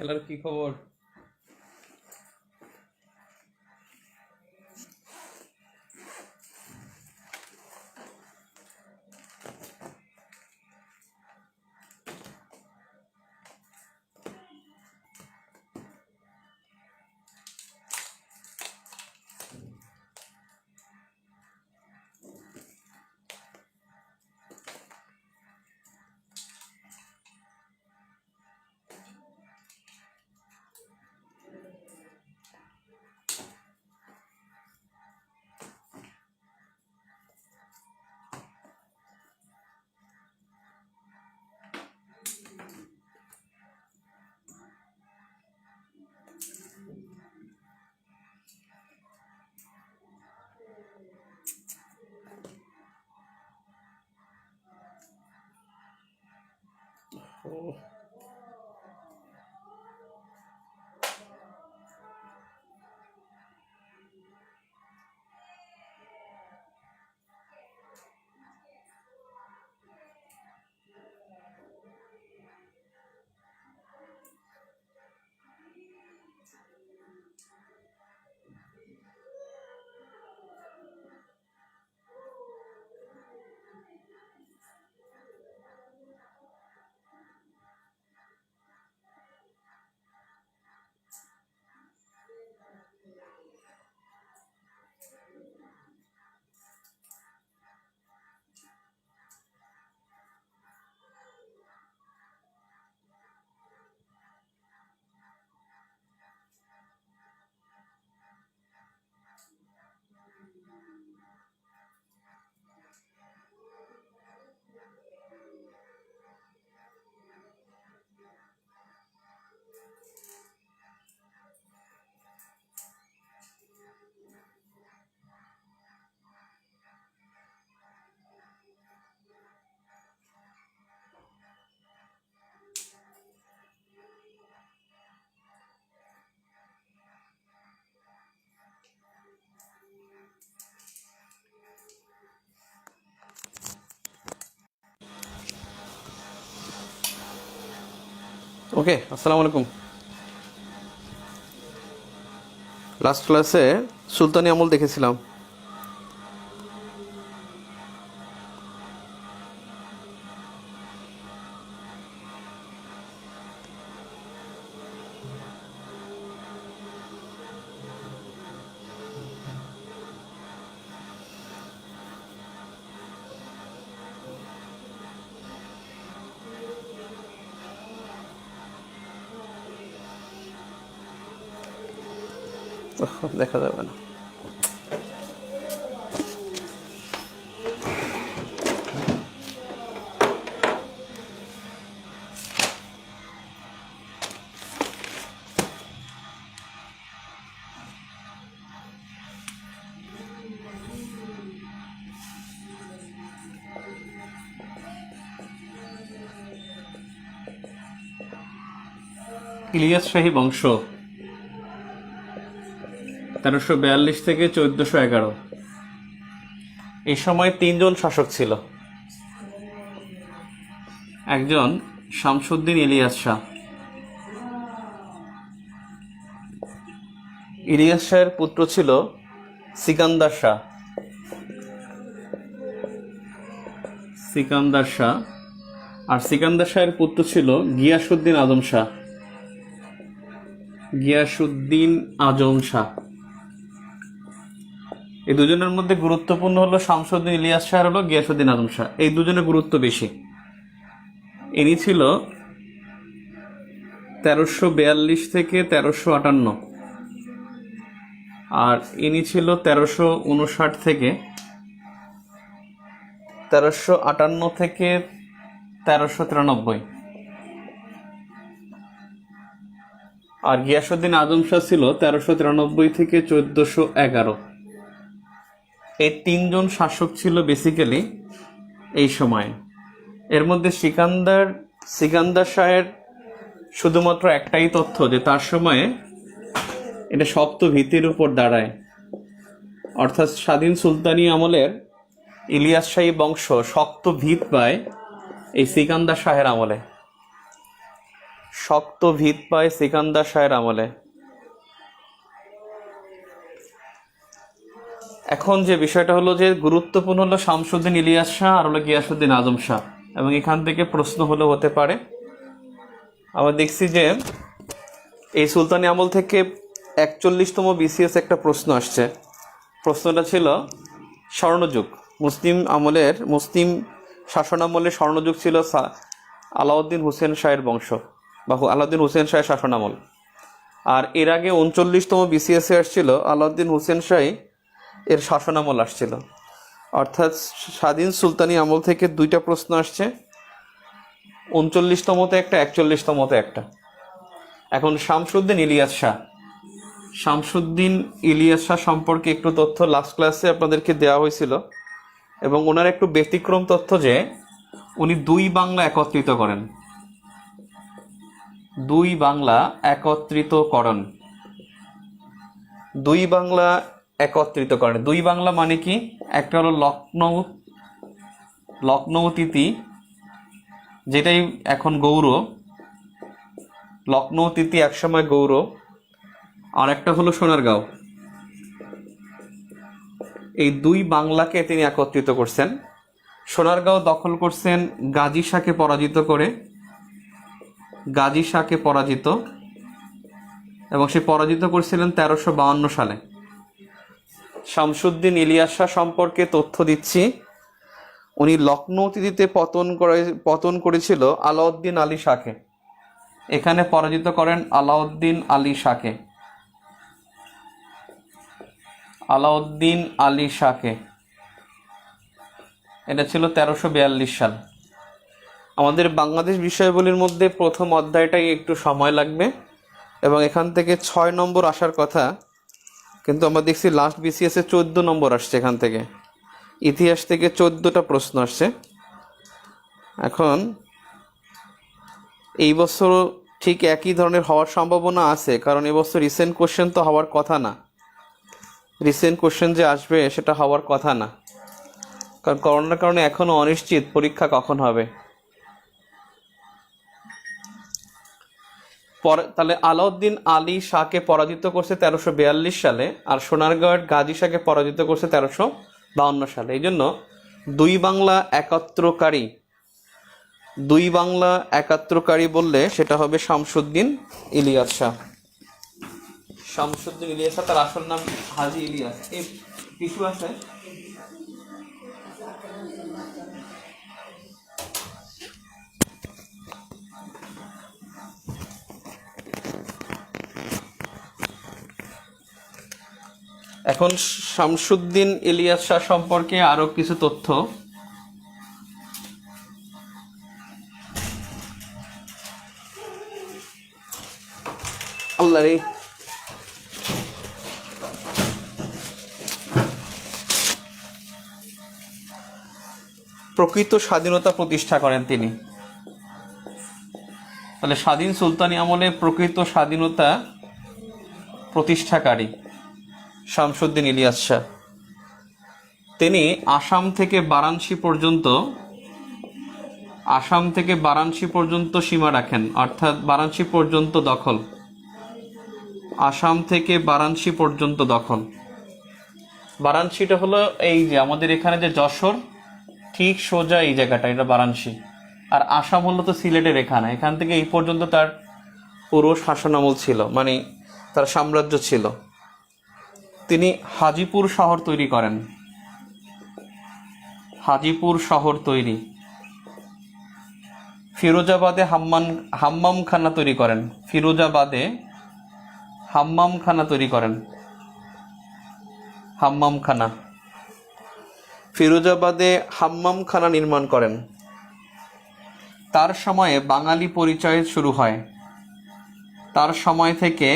খেলার কি খবর? ও ওকে, আসসালামু আলাইকুম। লাস্ট ক্লাসে সুলতানি আমল দেখেছিলাম। দেখা যাবে না। ইলিয়াস শাহী বংশ 1342 থেকে 1411। এই সময় 3 জন শাসক ছিল। একজন শামসুদ্দিন ইলিয়াস শাহ। ইলিয়াস শাহের পুত্র ছিল সিকান্দার শাহ। আর সিকান্দার শাহের পুত্র ছিল গিয়াসউদ্দিন আজম শাহ। এই দুজনের মধ্যে গুরুত্বপূর্ণ হলো শামসুদ্দিন ইলিয়াস শাহ, হলো গিয়াসউদ্দিন আজম শাহ। এই দুজনের গুরুত্ব বেশি। ইনি ছিল 1342 থেকে 1358, আর ইনি ছিল 1359 থেকে 1393। আর গিয়াসউদ্দিন আজম শাহ ছিল 1393 থেকে 1411। এই 3 জন শাসক ছিল বেসিক্যালি এই সময়ে। এর মধ্যে সিকান্দার শাহের শুধুমাত্র একটাই তথ্য যে তার সময়ে এটা শক্ত ভিত্তির উপর দাঁড়ায়, অর্থাৎ স্বাধীন সুলতানি আমলের ইলিয়াস শাহী বংশ শক্ত ভিত পায় এই সিকান্দার শাহের আমলে। শক্ত ভিত পায় সিকান্দার শাহের আমলে। এখন যে বিষয়টা হলো যে গুরুত্বপূর্ণ হলো শামসুদ্দিন ইলিয়াস শাহ আর হলো গিয়াসুদ্দিন আজম শাহ, এবং এখান থেকে প্রশ্ন হলেও হতে পারে। আমরা দেখছি যে এই সুলতানি আমল থেকে 41তম বিসিএস একটা প্রশ্ন আসছে। প্রশ্নটা ছিল স্বর্ণযুগ, মুসলিম শাসন আমলের স্বর্ণযুগ ছিল আলাউদ্দিন হুসেন শাহের বংশ বা আলাউদ্দিন হুসেন শাহের শাসন আমল। আর এর আগে 39তম বিসিএসে আসছিল আলাউদ্দিন হুসেন শাহ এর শাসন আমল আসছিল। অর্থাৎ স্বাধীন সুলতানি আমল থেকে দুইটা প্রশ্ন আসছে, 39তমতে একটা, 41তমতে একটা। এখন শামসুদ্দিন ইলিয়াস শাহ সম্পর্কে একটু তথ্য লাস্ট ক্লাসে আপনাদেরকে দেওয়া হয়েছিল, এবং ওনার একটু ব্যতিক্রম তথ্য যে উনি দুই বাংলা একত্রিতকরণ। দুই বাংলা একত্রিতকরণ। দুই বাংলা মানে কি? একটা হলো লখনৌ তিতি, যেটাই এখন গৌর, লখনৌ তিতি একসময় গৌর, আর একটা হলো সোনারগাঁও। এই দুই বাংলাকে তিনি একত্রিত করছেন। সোনারগাঁও দখল করছেন গাজী শাহকে পরাজিত, এবং সে পরাজিত করেছিলেন 1352 সালে। শামসুদ্দিন ইলিয়াস শাহ সম্পর্কে তথ্য দিচ্ছি। উনি লখনৌ তিতিতে পতন করেছিল আলাউদ্দিন আলী শাহকে। এখানে পরাজিত করেন আলাউদ্দিন আলী শাহকে। এটা ছিল 1342 সাল। আমাদের বাংলাদেশ বিষয়াবলীর মধ্যে প্রথম অধ্যায়টাই একটু সময় লাগবে, এবং এখান থেকে 6 নম্বর আসার কথা, কিন্তু আমরা দেখছি লাস্ট বিসিএসে 14 নম্বর আসছে। এখান থেকে ইতিহাস থেকে 14টা প্রশ্ন আসছে। এখন এই বছর ঠিক একই ধরনের হওয়ার সম্ভাবনা আছে, কারণ এবছর রিসেন্ট কোশ্চেন তো হওয়ার কথা না। রিসেন্ট কোশ্চেন যে আসবে সেটা হওয়ার কথা না, কারণ করোনার কারণে এখনও অনিশ্চিত পরীক্ষা কখন হবে। তাহলে আলাউদ্দিন আলী শাহকে পরাজিত করছে 1342 সালে, আর সোনারগাঁওয়ের গাজী শাহকে পরাজিত করছে 1352 সালে। এই জন্য দুই বাংলা একাত্রকারী বললে সেটা হবে শামসুদ্দিন ইলিয়াস শাহ। তার আসল নাম হাজী ইলিয়াস। এই কিছু আছে এখন শামসুদ্দিন ইলিয়াস শাহ সম্পর্কে আরো কিছু তথ্য। প্রকৃত স্বাধীনতা প্রতিষ্ঠা করেন তিনি। তাহলে স্বাধীন সুলতানি আমলে প্রকৃত স্বাধীনতা প্রতিষ্ঠাকারী শামসুদ্দিন ইলিয়াস শাহ। তিনি আসাম থেকে বারাণসী পর্যন্ত সীমা রাখেন, অর্থাৎ বারাণসী পর্যন্ত দখল। আসাম থেকে বারাণসী পর্যন্ত দখল। বারাণসীটা হলো এই যে আমাদের এখানে যে যশোর, ঠিক সোজা এই জায়গাটা, এটা বারাণসী। আর আসাম হলো তো সিলেটের এখান থেকে এই পর্যন্ত তার পুরো শাসনামল ছিল, মানে তার সাম্রাজ্য ছিল। তিনি হাজিপুর শহর তৈরি, ফিরোজাবাদে হাম্মামখানা তৈরি করেন। ফিরোজাবাদে হাম্মামখানা নির্মাণ করেন। তার সময়ে বাঙালি পরিচয় শুরু হয়। তার সময় থেকে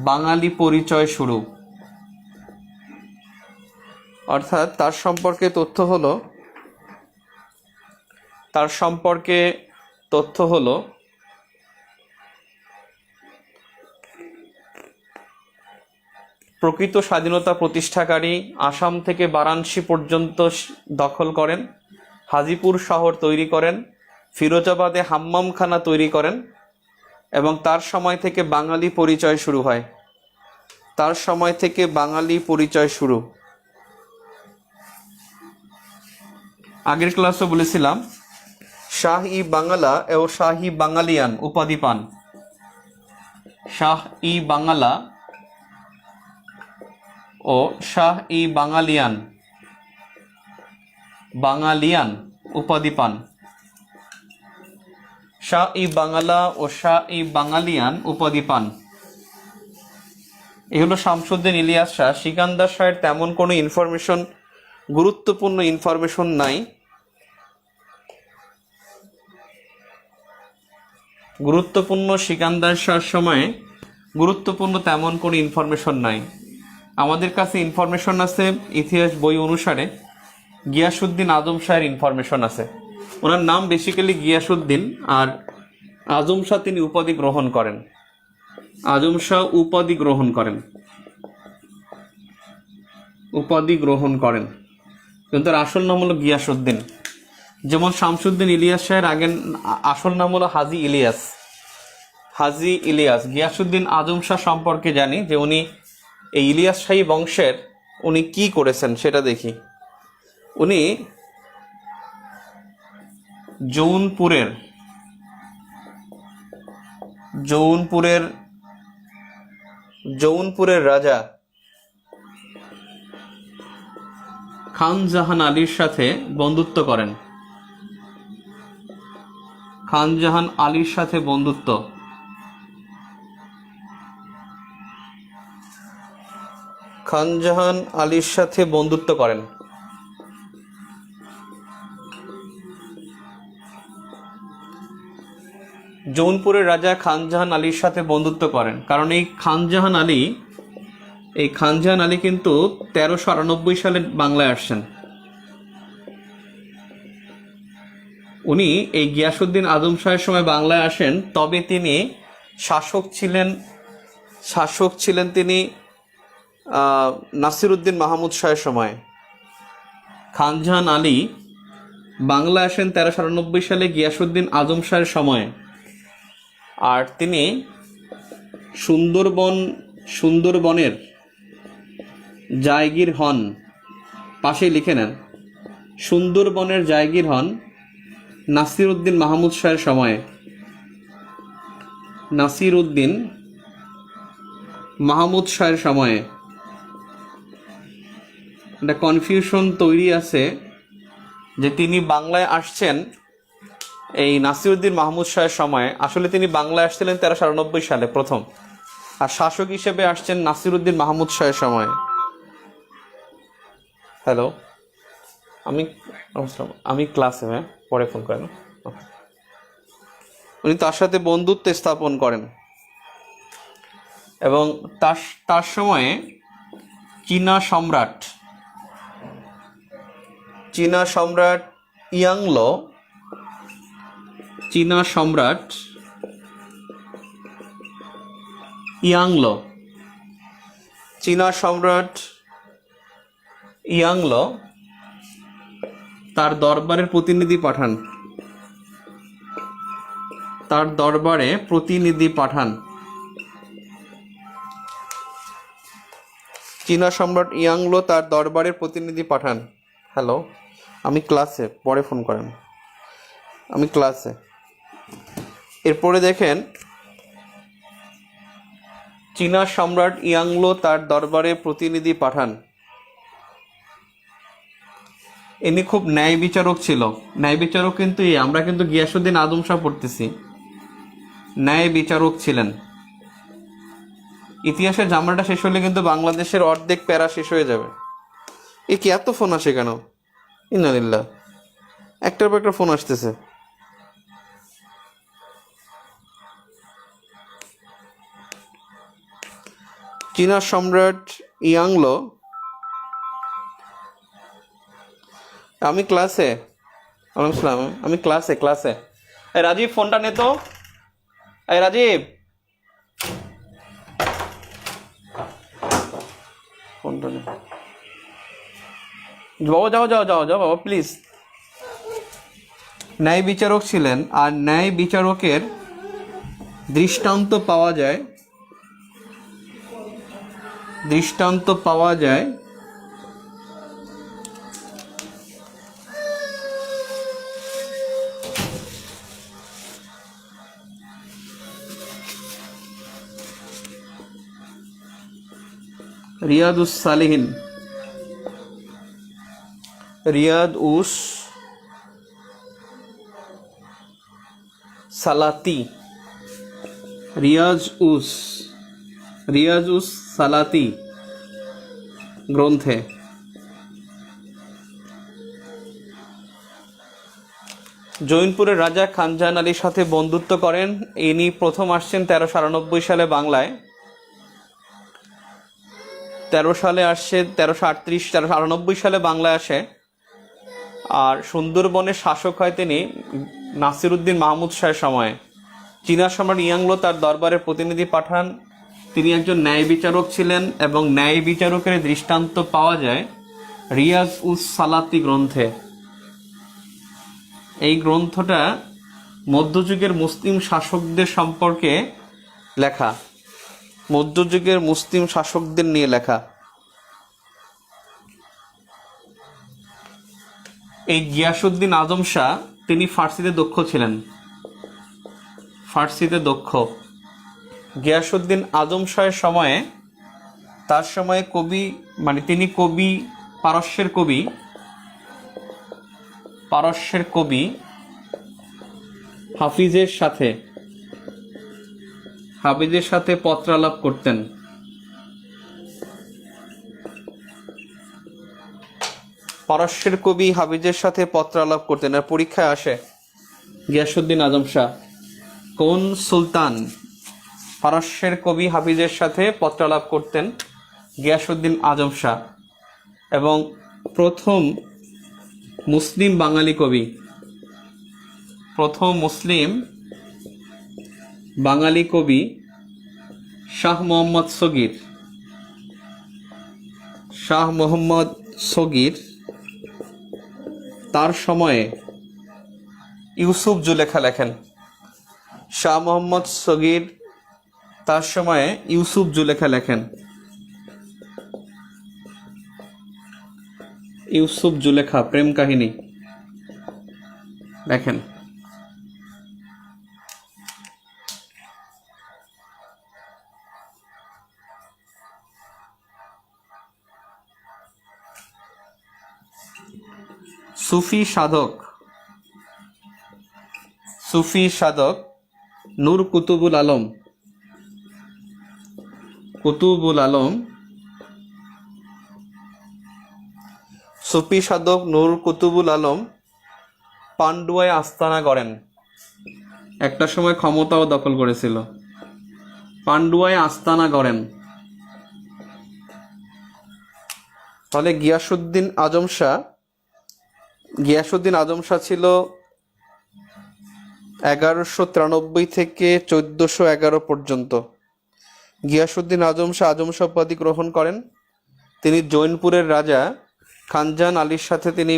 বাঙালি পরিচয় শুরু, অর্থাৎ তার সম্পর্কে তথ্য হলো প্রকৃত স্বাধীনতা প্রতিষ্ঠাকারী, আসাম থেকে বারাণসী পর্যন্ত দখল করেন, হাজিপুর শহর তৈরি করেন, ফিরোজাবাদে হাম্মামখানা তৈরি করেন, এবং তার সময় থেকে বাঙালি পরিচয় শুরু হয়। তার সময় থেকে বাঙালি পরিচয় শুরু। আগের ক্লাসে বলেছিলাম শাহ-ই বাংলা ও শাহ-ই বাঙালিয়ান উপাধি পান। শাহ-ই বাংলা ও শাহ-ই বাঙালিয়ান উপাধি পান। শাহ-ই বাংলা ও শাহ-ই বাঙালিয়ান উপাধি পান। এ হলো শামসুদ্দিন ইলিয়াস শাহ। সিকান্দার শাহের তেমন কোনো গুরুত্বপূর্ণ ইনফরমেশন নাই। সিকান্দার শাহর সময়ে গুরুত্বপূর্ণ তেমন কোনো ইনফরমেশন নাই। আমাদের কাছে ইনফরমেশন আছে ইতিহাস বই অনুসারে গিয়াসউদ্দিন আজম শাহের ইনফরমেশন আছে। ওনার নাম বেসিক্যালি গিয়াসউদ্দিন, আর আজম শাহ তিনি উপাধি গ্রহণ করেন। আজম শাহ উপাধি গ্রহণ করেন কিন্তু তার আসল নাম হলো গিয়াসউদ্দিন। যেমন শামসুদ্দিন ইলিয়াস শাহের আসল নাম হলো হাজি ইলিয়াস। গিয়াসউদ্দিন আজম শাহ সম্পর্কে জানি যে উনি এই ইলিয়াস শাহী বংশের উনি কি করেছেন সেটা দেখি। উনি জৌনপুরের রাজা খান জাহান আলীর সাথে বন্ধুত্ব করেন। খান জাহান আলীর সাথে বন্ধুত্ব। করেন। জৌনপুরের রাজা খান জাহান আলীর সাথে বন্ধুত্ব করেন, কারণ এই খান জাহান আলী কিন্তু 1398 সালে বাংলায় আসছেন। উনি এই গিয়াসউদ্দিন আজম শাহের সময় বাংলায় আসেন, তবে তিনি শাসক ছিলেন তিনি নাসিরউদ্দিন মাহমুদ শাহের সময়। খান জাহান আলী বাংলায় আসেন 1398 সালে গিয়াসউদ্দিন আজম শাহের সময়, আর তিনি সুন্দরবনের জায়গির হন। পাশেই লিখে নেন, সুন্দরবনের জায়গির হন নাসিরউদ্দিন মাহমুদ শাহের সময়ে। একটা কনফিউশন তৈরি আছে যে তিনি বাংলায় আসছেন এই নাসিরউদ্দিন মাহমুদ শাহের সময়ে। আসলে তিনি বাংলায় আসছিলেন 1398 সালে প্রথম, আর শাসক হিসেবে আসছেন নাসিরউদ্দিন মাহমুদ শাহের সময়ে। হ্যালো, আমি ক্লাসে, পরে ফোন করেন। উনি তার সাথে বন্ধুত্ব স্থাপন করেন এবং তার সময়ে চীনা সম্রাট ইয়াংলো তার দরবারে প্রতিনিধি পাঠান। চীনা সম্রাট ইয়াংলো তার দরবারে প্রতিনিধি পাঠান। হ্যালো, আমি ক্লাসে, পরে ফোন করেন, আমি ক্লাসে। এরপরে দেখেন, চীনা সম্রাট ইয়াংলো তার দরবারে প্রতিনিধি পাঠান। ইনি খুব ন্যায় বিচারক ছিল। ন্যায় বিচারক কিন্তু আমরা কিন্তু গিয়াসউদ্দিন আজম শাহ পড়তেছি, ন্যায় বিচারক ছিলেন। ইতিহাসের জামরাটা শেষ হলে কিন্তু বাংলাদেশের অর্ধেক প্যারা শেষ হয়ে যাবে। এ কি এত ফোন আসে কেন? ইন্নালিল্লাহ, একটার পর একটা ফোন আসতেছে। চীনা সম্রাট ইয়াংলো, আমি ক্লাসে। আমি ক্লাসে। রাজীব, ফোনটা নে তো। রাজীব, ফোনটা নে বাবা। যাও বাবা, প্লিজ। ন্যায় বিচারক ছিলেন, আর ন্যায় বিচারকের দৃষ্টান্ত পাওয়া যায় রিয়াদুস সালিহিন, রিয়াদউস সালাতি, রিয়াজউস সালাতি গ্রন্থে। জৈনপুরের রাজা খানজাহান আলীর সাথে বন্ধুত্ব করেন। ইনি প্রথম আসছেন 1398 সালে বাংলায়। 1398 সালে বাংলায় আসে। আর সুন্দরবনের শাসক হয় তিনি নাসিরউদ্দিন মাহমুদ শাহের সময়ে। চীনা সম্রাট ইয়াংলো তার দরবারে প্রতিনিধি পাঠান। তিনি একজন ন্যায় বিচারক ছিলেন এবং ন্যায় বিচারকের দৃষ্টান্ত পাওয়া যায় রিয়াজউস সালাতি গ্রন্থে। এই গ্রন্থটা মধ্যযুগের মুসলিম শাসকদের সম্পর্কে লেখা, মধ্যযুগের মুসলিম শাসকদের নিয়ে লেখা। এই গিয়াসউদ্দিন আজম শাহ তিনি ফার্সিতে দক্ষ ছিলেন, গিয়াসউদ্দিন আজম শাহের সময়ে, তার সময়ে কবি, মানে তিনি কবি, পারস্যের কবি হাফিজের সাথে পত্রালাপ করতেন। পারস্যের কবি হাফিজের সাথে পত্রালাপ করতেন। আর পরীক্ষায় আসে গিয়াসউদ্দিন আজম শাহ কোন সুলতান পারস্যের কবি হাফিজের সাথে পত্রালাপ করতেন? গিয়াসউদ্দিন আজম শাহ। এবং প্রথম মুসলিম বাঙালি কবি শাহ মোহাম্মদ সগীর তার সময়ে ইউসুফ জুলেখা লেখেন। শাহ মোহাম্মদ সগীর তার সময়ে ইউসুফ জুলেখা লেখেন। ইউসুফ জুলেখা প্রেম কাহিনী লেখেন। সুফি সাধক নূর কুতুবুল আলম সুফি সাধক নূর কুতুবুল আলম পান্ডুয়ায় আস্তানা গড়েন। একটা সময় ক্ষমতাও দখল করেছিল। পান্ডুয়ায় আস্তানা গড়েন। তাহলে গিয়াসউদ্দিন আজম শাহ ছিল 1193 থেকে 1411 পর্যন্ত। গিয়াসউদ্দিন আজম শাহ উপাধি গ্রহণ করেন। তিনি জৈনপুরের রাজা খানজাহান আলীর সাথে তিনি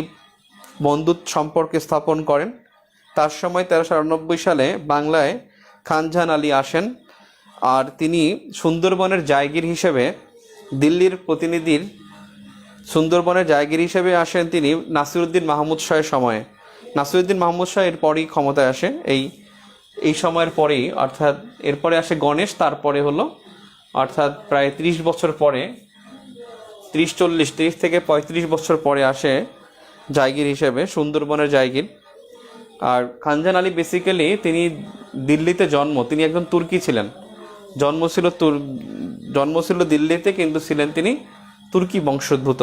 বন্ধুত্ব সম্পর্ক স্থাপন করেন। তার সময় 1398 সালে বাংলায় খানজাহান আলী আসেন। আর তিনি সুন্দরবনের জায়গির হিসেবে আসেন তিনি নাসিরউদ্দিন মাহমুদ শাহের সময়ে। নাসিরউদ্দিন মাহমুদ শাহ এরপরই ক্ষমতায় আসে। এই সময়ের পরেই, অর্থাৎ এরপরে আসে গণেশ, তারপরে হলো অর্থাৎ প্রায় 30 বছর পরে, 30 থেকে 35 বছর পরে আসে জায়গির হিসেবে, সুন্দরবনের জায়গির। আর খানজাহান আলী বেসিক্যালি তিনি দিল্লিতে তিনি একজন তুর্কি ছিলেন। জন্ম ছিল দিল্লিতে, কিন্তু ছিলেন তিনি তুর্কি বংশোদ্ভূত।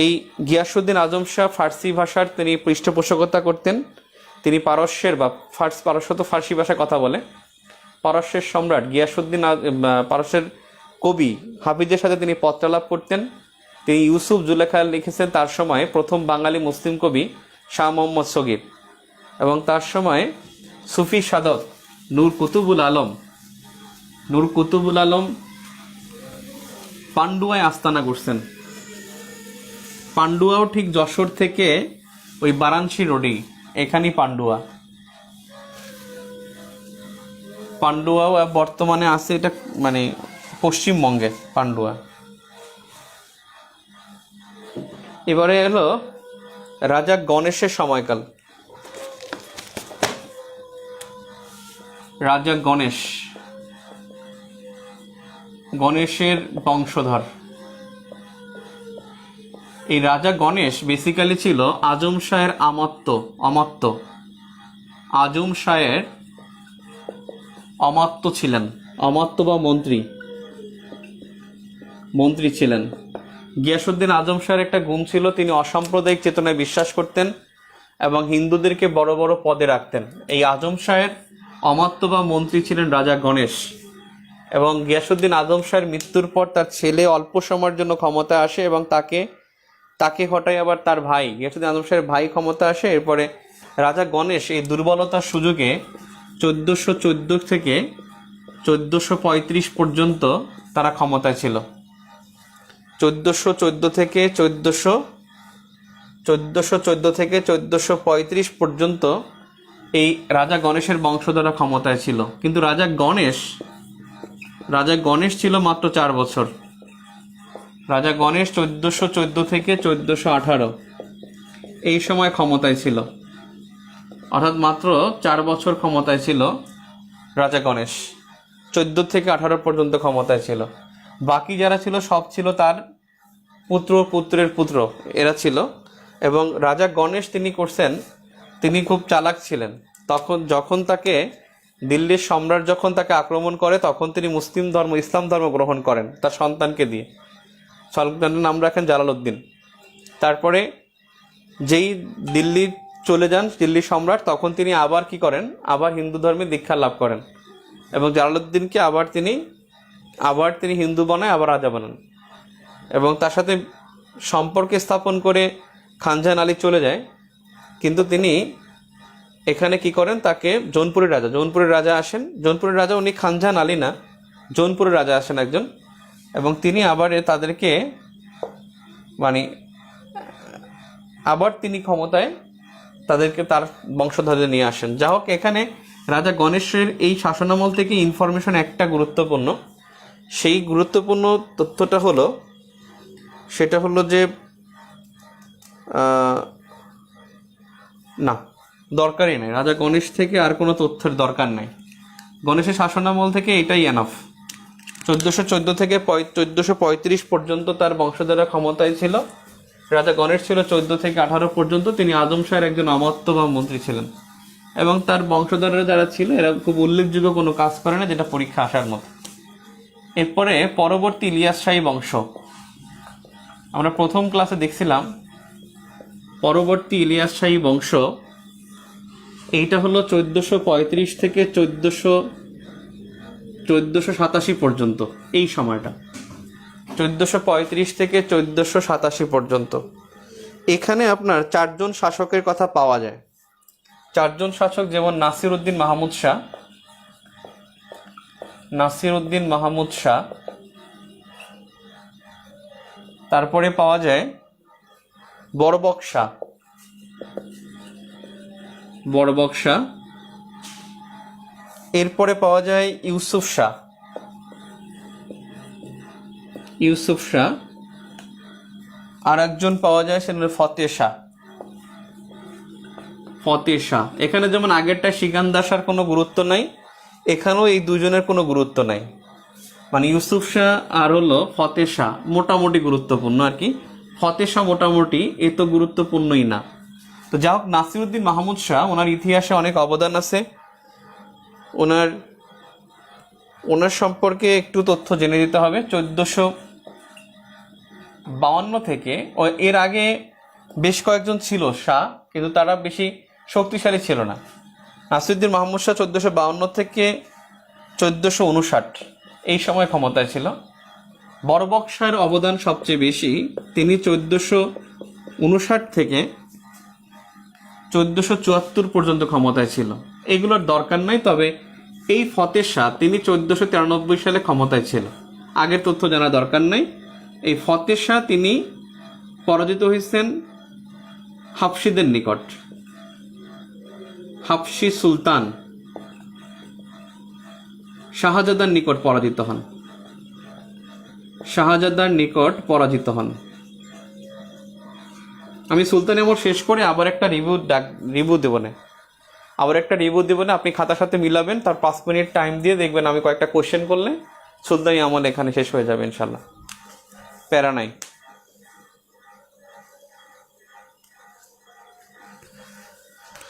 এই গিয়াসউদ্দিন আজম শাহ ফার্সি ভাষার তিনি পৃষ্ঠপোষকতা করতেন। তিনি পারস্যের ফার্সি ভাষায় কথা বলে। পারস্যের সম্রাট পারস্যের কবি হাফিজের সাথে তিনি পত্রালাপ করতেন। তিনি ইউসুফ জুলেখা লিখেছেন তার সময় প্রথম বাঙালি মুসলিম কবি শাহ মোহাম্মদ সগীর। এবং তার সময় সুফি সাধক নূর কুতুবুল আলম পান্ডুয়ায় আস্তানা করছেন। পান্ডুয়াও ঠিক যশোর থেকে ওই বারাণসী রোডেই, এখানেই পান্ডুয়া। পান্ডুয়া বর্তমানে আছে এটা মানে পশ্চিমবঙ্গে পান্ডুয়া। এবারে এলো রাজা গণেশের সময়কাল। রাজা গণেশের বংশধর। এই রাজা গণেশ বেসিক্যালি ছিল আজম শাহের অমাত্য। আজম শাহের অমাত্য ছিলেন, অমাত্য বা মন্ত্রী ছিলেন। গিয়াসুদ্দিন আজম শাহের একটা গুণ ছিল, তিনি অসাম্প্রদায়িক চেতনায় বিশ্বাস করতেন এবং হিন্দুদেরকে বড় বড় পদে রাখতেন। এই আজম শাহের অমাত্য বা মন্ত্রী ছিলেন রাজা গণেশ। এবং গিয়াসুদ্দিন আজম শাহের মৃত্যুর পর তার ছেলে অল্প সময়ের জন্য ক্ষমতা আসে এবং তাকে হটায় আবার তার ভাই, গিয়াসুদ্দিন আজম শাহের ভাই ক্ষমতা আসে। এরপরে রাজা গণেশ এই দুর্বলতার সুযোগে 1414 থেকে 1435 পর্যন্ত তারা ক্ষমতায় ছিল। 1414 থেকে 1435 পর্যন্ত এই রাজা গণেশের বংশধররা ক্ষমতায় ছিল। কিন্তু রাজা গণেশ ছিল মাত্র 4 বছর। রাজা গণেশ 1414 থেকে 1418 এই সময় ক্ষমতায় ছিল, অর্থাৎ মাত্র 4 বছর ক্ষমতায় ছিল রাজা গণেশ। 14 থেকে 18 পর্যন্ত ক্ষমতায় ছিল। বাকি যারা ছিল সব ছিল তার পুত্রের পুত্র, এরা ছিল। এবং রাজা গণেশ তিনি খুব চালাক ছিলেন। যখন তাকে দিল্লির সম্রাট যখন তাকে আক্রমণ করে, তখন তিনি ইসলাম ধর্ম গ্রহণ করেন তার সন্তানকে দিয়ে। সন্তানের নাম রাখেন জালালউদ্দিন। তারপরে যেই দিল্লি চলে যান দিল্লির সম্রাট, তখন তিনি আবার কি করেন, আবার হিন্দু ধর্মে দীক্ষা লাভ করেন এবং জালালউদ্দিনকে আবার তিনি হিন্দু বানায়, আবার রাজা বানান। এবং তার সাথে সম্পর্ক স্থাপন করে খানজাহান আলী চলে যায়। কিন্তু তিনি এখানে কি করেন, তাকে জৌনপুরের রাজা আসেন। জৌনপুরের রাজা উনি খানজাহান আলী না, জৌনপুরের রাজা আসেন একজন। এবং তিনি তাদেরকে আবার তিনি ক্ষমতায় তাদেরকে তার বংশধরদের নিয়ে আসেন। যা হোক, এখানে রাজা গণেশের এই শাসনামল থেকে ইনফরমেশন একটা গুরুত্বপূর্ণ, সেই গুরুত্বপূর্ণ তথ্যটা হলো যে না, দরকারই নেই, রাজা গণেশ থেকে আর কোনো তথ্যের দরকার নেই। গণেশের শাসনামল থেকে এটাই এনাফ। 1414 থেকে 1435 পর্যন্ত তার বংশধররা ক্ষমতায় ছিল। রাজা গণেশ ছিল 14 থেকে 18 পর্যন্ত। তিনি আজম শাহের একজন অমাত্য বা মন্ত্রী ছিলেন এবং তার বংশধররা যারা ছিল এরা খুব উল্লেখযোগ্য কোনো কাজ করে না, যেটা পরীক্ষা আসার মতো। এরপরে পরবর্তী ইলিয়াস শাহী বংশ, আমরা প্রথম ক্লাসে দেখছিলাম পরবর্তী ইলিয়াস শাহী বংশ। এইটা হলো 1435 থেকে 1487 পর্যন্ত, এই সময়টা 1435 থেকে 1487 পর্যন্ত। এখানে আপনার 4 জন শাসকের কথা পাওয়া যায়। 4 জন শাসক, যেমন নাসিরউদ্দিন মাহমুদ শাহ, তারপরে পাওয়া যায় বড়বক শাহ, এরপরে পাওয়া যায় ইউসুফ শাহ, আর একজন পাওয়া যায় সেটা ফতেহ শাহ। এখানে যেমন আগেরটা সিকান্দার শাহর কোনো গুরুত্ব নাই, এখানেও এই দুজনের কোনো গুরুত্ব নাই। ইউসুফ শাহ আর হলো ফতেহ শাহ মোটামুটি গুরুত্বপূর্ণ আর কি। ফতেহ শাহ মোটামুটি এত গুরুত্বপূর্ণই না। তো যা হোক, নাসিরউদ্দিন মাহমুদ শাহ, ওনার ইতিহাসে অনেক অবদান আছে। ওনার সম্পর্কে একটু তথ্য জেনে দিতে হবে। 1452 থেকে, এর আগে বেশ কয়েকজন ছিল শাহ, কিন্তু তারা বেশি শক্তিশালী ছিল না। নাসিরউদ্দিন মাহমুদ শাহ 1452 থেকে 1459 এই সময় ক্ষমতায় ছিল। বড়বক শাহের অবদান সবচেয়ে বেশি। তিনি 1459 থেকে 1474 পর্যন্ত ক্ষমতায় ছিল। এগুলোর দরকার নাই, তবে এই ফতেহ শাহ তিনি 1493 সালে ক্ষমতায় ছিল। আগের তথ্য জানা দরকার নাই। এই ফতেহ শাহ তিনি পরাজিত হয়েছেন হাফসিদের নিকট। হাফসি সুলতান শাহজাদার নিকট পরাজিত হন। শাহজাদার নিকট পরাজিত হন। আমি সুলতানি আমল শেষ করে আবার একটা রিভিউ দেবো না, আপনি খাতার সাথে মিলাবেন, তার 5 মিনিট টাইম দিয়ে দেখবেন আমি কয়েকটা কোশ্চেন করলে সুলতানি আমল এখানে শেষ হয়ে যাবে ইনশাল্লাহ, প্যারা নাই।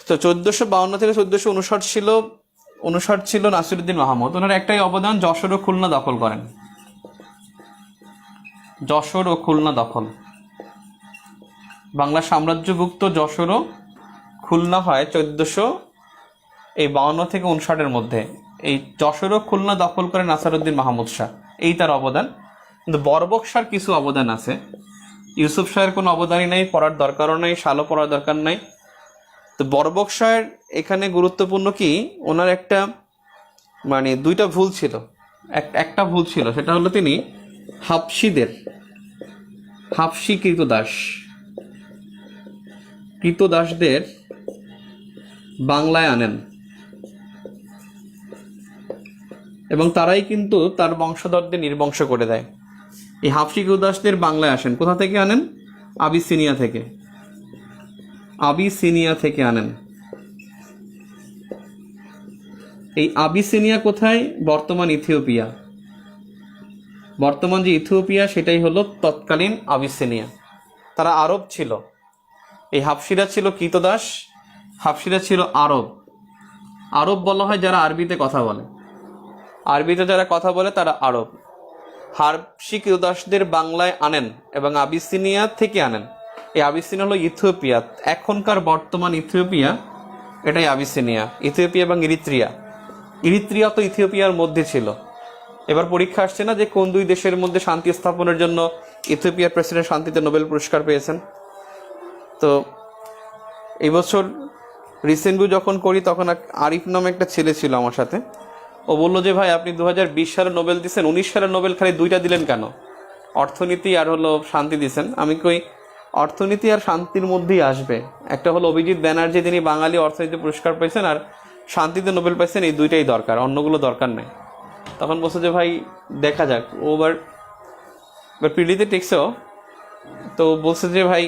তো 1452 থেকে 1459 ছিল নাসিরউদ্দিন মাহমুদ। ওনার একটাই অবদান, যশোর ও খুলনা দখল করেন। যশোর ও খুলনা দখল, বাংলা সাম্রাজ্যভুক্ত যশোর ও খুলনা হয় 1452 থেকে 59 মধ্যে। এই যশোর ও খুলনা দখল করে নাসিরউদ্দিন মাহমুদ শাহ, এই তার অবদান। কিন্তু বরবক শাহর কিছু অবদান আছে। ইউসুফ শাহের কোনো অবদানই নাই, পড়ার দরকারও নাই, শালও পড়ার দরকার নাই। তো বরবক শাহের এখানে গুরুত্বপূর্ণ কি, ওনার একটা দুইটা ভুল ছিল। একটা ভুল ছিল, সেটা হলো তিনি হাফসি কৃতদাসদের বাংলায় আনেন, এবং তারাই কিন্তু তার বংশধরদের নির্বংশ করে দেয়। এই হাফসি কৃতদাসদের বাংলায় আসেন, কোথা থেকে আনেন? আবিসিনিয়া থেকে আনেন। এই আবিসিনিয়া কোথায়? বর্তমান ইথিওপিয়া। বর্তমান যে ইথিওপিয়া সেটাই হলো তৎকালীন আবিসিনিয়া। তারা আরব ছিল। এই হাফসিরা ছিল কৃতদাস, হাফসিরা ছিল আরব বলা হয় যারা আরবিতে কথা বলে। আরবিতে যারা কথা বলে তারা আরব। হাফসি কৃতদাসদের বাংলায় আনেন এবং আবিসিনিয়া থেকে আনেন। এই আবিসিনিয়া হলো ইথিওপিয়া, এখনকার বর্তমান ইথিওপিয়া, এটাই আবিসিনিয়া। ইথিওপিয়া এবং ইরিত্রিয়া তো ইথিওপিয়ার মধ্যে ছিল। এবার পরীক্ষা আসছে না যে কোন দুই দেশের মধ্যে শান্তি স্থাপনের জন্য ইথিওপিয়ার প্রেসিডেন্ট শান্তিতে নোবেল পুরস্কার পেয়েছেন। তো এই বছর রিসেন্টলি যখন করি তখন আরিফ নামে একটা ছেলে ছিল আমার সাথে। ও বললো যে ভাই আপনি 2020 সালে নোবেল দিচ্ছেন, 19 সালে নোবেল খালি দুইটা দিলেন কেন? অর্থনীতি আর হলো শান্তি দিচ্ছেন। আমি কই অর্থনীতি আর শান্তির মধ্যেই আসবে। একটা হলো অভিজিৎ ব্যানার্জি, তিনি বাঙালি অর্থনীতি পুরস্কার পাইছেন, আর শান্তিতে নোবেল পাইছেন, এই দুইটাই দরকার, অন্যগুলো দরকার নেই। তখন বলছে যে ভাই দেখা যাক। ও এবার পিডিতে টেকছেও, তো বলছে যে ভাই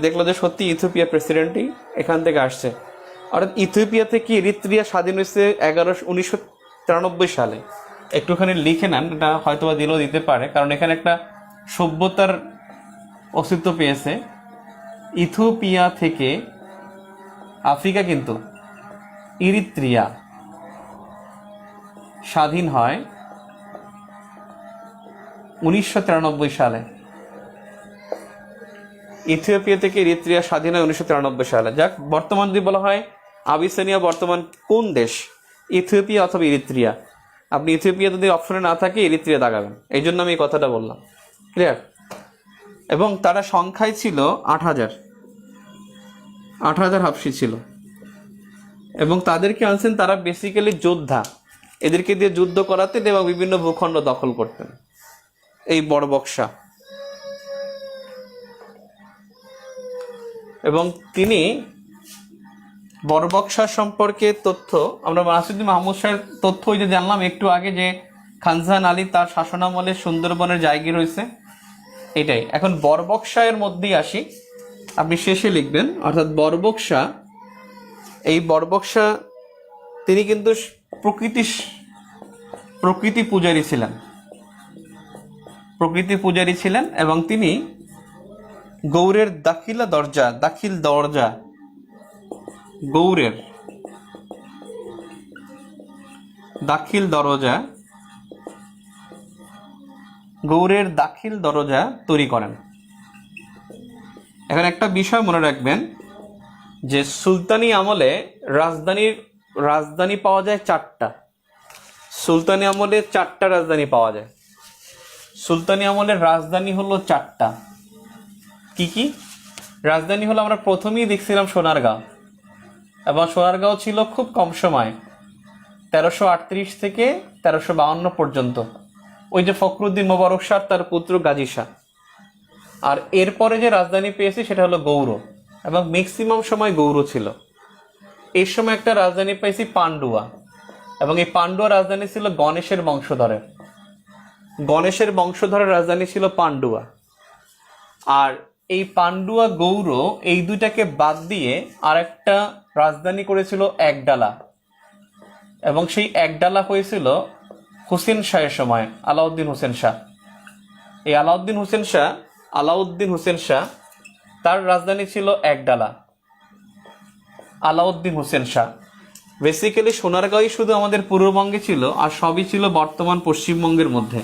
দেখলো যে সত্যি ইথিওপিয়া প্রেসিডেন্টই এখান থেকে আসছে। অর্থাৎ ইথিওপিয়া থেকে ইরিত্রিয়া স্বাধীন হয়েছে 1993 সালে। একটুখানি লিখে নেন, এটা হয়তো বা দিলেও দিতে পারে, কারণ এখানে একটা সভ্যতার অস্তিত্ব পেয়েছে। ইথিওপিয়া থেকে আফ্রিকা কিন্তু ইরিত্রিয়া স্বাধীন হয় 1993 সালে। ইথিওপিয়া থেকে ইরিত্রিয়া স্বাধীন হয় 1993 সালে। যাক, বর্তমান যদি বলা হয় আবিসিনিয়া বর্তমান কোন দেশ, ইথিওপিয়া অথবা ইরিত্রিয়া, আপনি ইথিওপিয়া যদি অপশনে না থাকে ইরিত্রিয়া দাগাবেন। এই জন্য আমি এই কথাটা বললাম, ক্লিয়ার? এবং তারা সংখ্যায় ছিল 8,000 হাফসি ছিল, এবং তাদেরকে আনছেন, তারা বেসিক্যালি যোদ্ধা। এদেরকে দিয়ে যুদ্ধ করাতেন এবং বিভিন্ন ভূখণ্ড দখল করতেন এই বরবক শাহ। এবং তিনি বরবক শাহ সম্পর্কে তথ্য আমরা নাসিরউদ্দিন মাহমুদ শাহের তথ্য ওই যে জানলাম একটু আগে, যে খানজাহান আলী তার শাসনামলে সুন্দরবনের জায়গির হয়েছে, এটাই। এখন বরবক শাহের মধ্যেই আসি, আপনি শেষে লিখবেন। অর্থাৎ বরবক শাহ, এই বরবক শাহ তিনি কিন্তু প্রকৃতি পূজারী ছিলেন, এবং তিনি গৌড়ের দাখিল দরজা তৈরি করেন। এখন একটা বিষয় মনে রাখবেন যে সুলতানি আমলে রাজধানী পাওয়া যায় 4টা। সুলতানি আমলে 4টা রাজধানী পাওয়া যায়। সুলতানি আমলের রাজধানী হলো 4টা। কি রাজধানী হলো, আমরা প্রথমেই দেখছিলাম সোনারগাঁও, এবং সোনারগাঁও ছিল খুব কম সময়, 1338 থেকে 1352 পর্যন্ত। ওই যে ফখরুদ্দিন মোবারক শাহ তার পুত্র গাজী শাহ। আর এরপরে যে রাজধানী পেয়েছি সেটা হলো গৌড়, এবং ম্যাক্সিমাম সময় গৌড় ছিল। এই সময় একটা রাজধানী পাইছি পান্ডুয়া। এবং এই পান্ডুয়ার রাজধানী ছিল গণেশের বংশধরের। গণেশের বংশধরের রাজধানী ছিল পান্ডুয়া। আর এই পান্ডুয়া গৌড় এই দুইটাকে বাদ দিয়ে আরেকটা রাজধানী করেছিল একডালা, এবং সেই একডালা হয়েছিল হুসেন শাহের সময়, আলাউদ্দিন হোসেন শাহ। এই আলাউদ্দিন হোসেন শাহ তার রাজধানী ছিল একডালা, আলাউদ্দিন হোসেন শাহ। বেসিক্যালি সোনারগাঁওই শুধু আমাদের পূর্ববঙ্গে ছিল, আর সবই ছিল বর্তমান পশ্চিমবঙ্গের মধ্যে।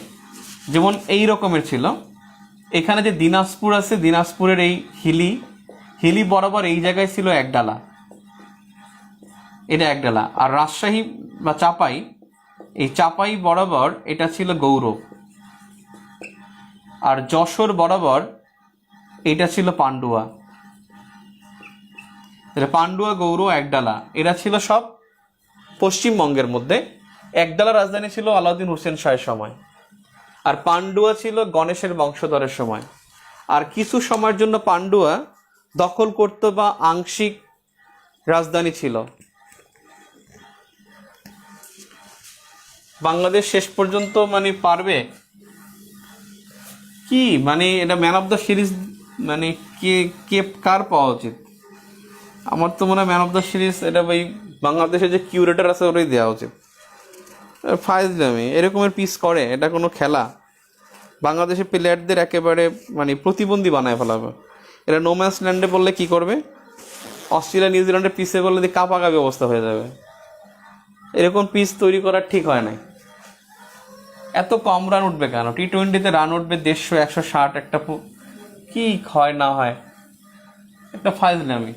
যেমন এই রকমের ছিল, এখানে যে দিনাজপুর আছে, দিনাজপুরের এই হিলি বরাবর এই জায়গায় ছিল একডালা, এটা একডালা। আর রাজশাহী বা চাপাই বরাবর এটা ছিল গৌড়। আর যশোর বরাবর এটা ছিল পান্ডুয়া। পান্ডুয়া, গৌড়, একডালা এরা ছিল সব পশ্চিমবঙ্গের মধ্যে। একডালা রাজধানী ছিল আলাউদ্দিন হোসেন শাহের সময়, আর পান্ডুয়া ছিল গণেশের বংশধরের সময়। আর কিছু সময়ের জন্য পান্ডুয়া দখল করত বা আংশিক রাজধানী ছিল। বাংলাদেশ শেষ পর্যন্ত পারবে কি, এটা ম্যান অফ দ্য সিরিজ কে কার পাওয়া উচিত? আমার তো মনে হয় ম্যান অফ দ্য সিরিজ এটা ওই বাংলাদেশের যে কিউরেটর আছে ওরাই দেওয়া উচিত। ফাইজলামি এরকমের পিস করে, এটা কোনো খেলা? বাংলাদেশের প্লেয়ারদের একেবারে প্রতিবন্ধী বানায় ফেলাবে। এরা নোম্যান্স ল্যান্ডে বললে কি করবে? অস্ট্রেলিয়া নিউজিল্যান্ডের পিসে বললে কাপাকাপি অবস্থা হয়ে যাবে। এরকম পিস তৈরি করা ঠিক হয় নাই। এত কম রান উঠবে কেন? টি-20-তে রান উঠবে 150, 160, একটা কি হয় না হয়, একটা ফাইজলামি।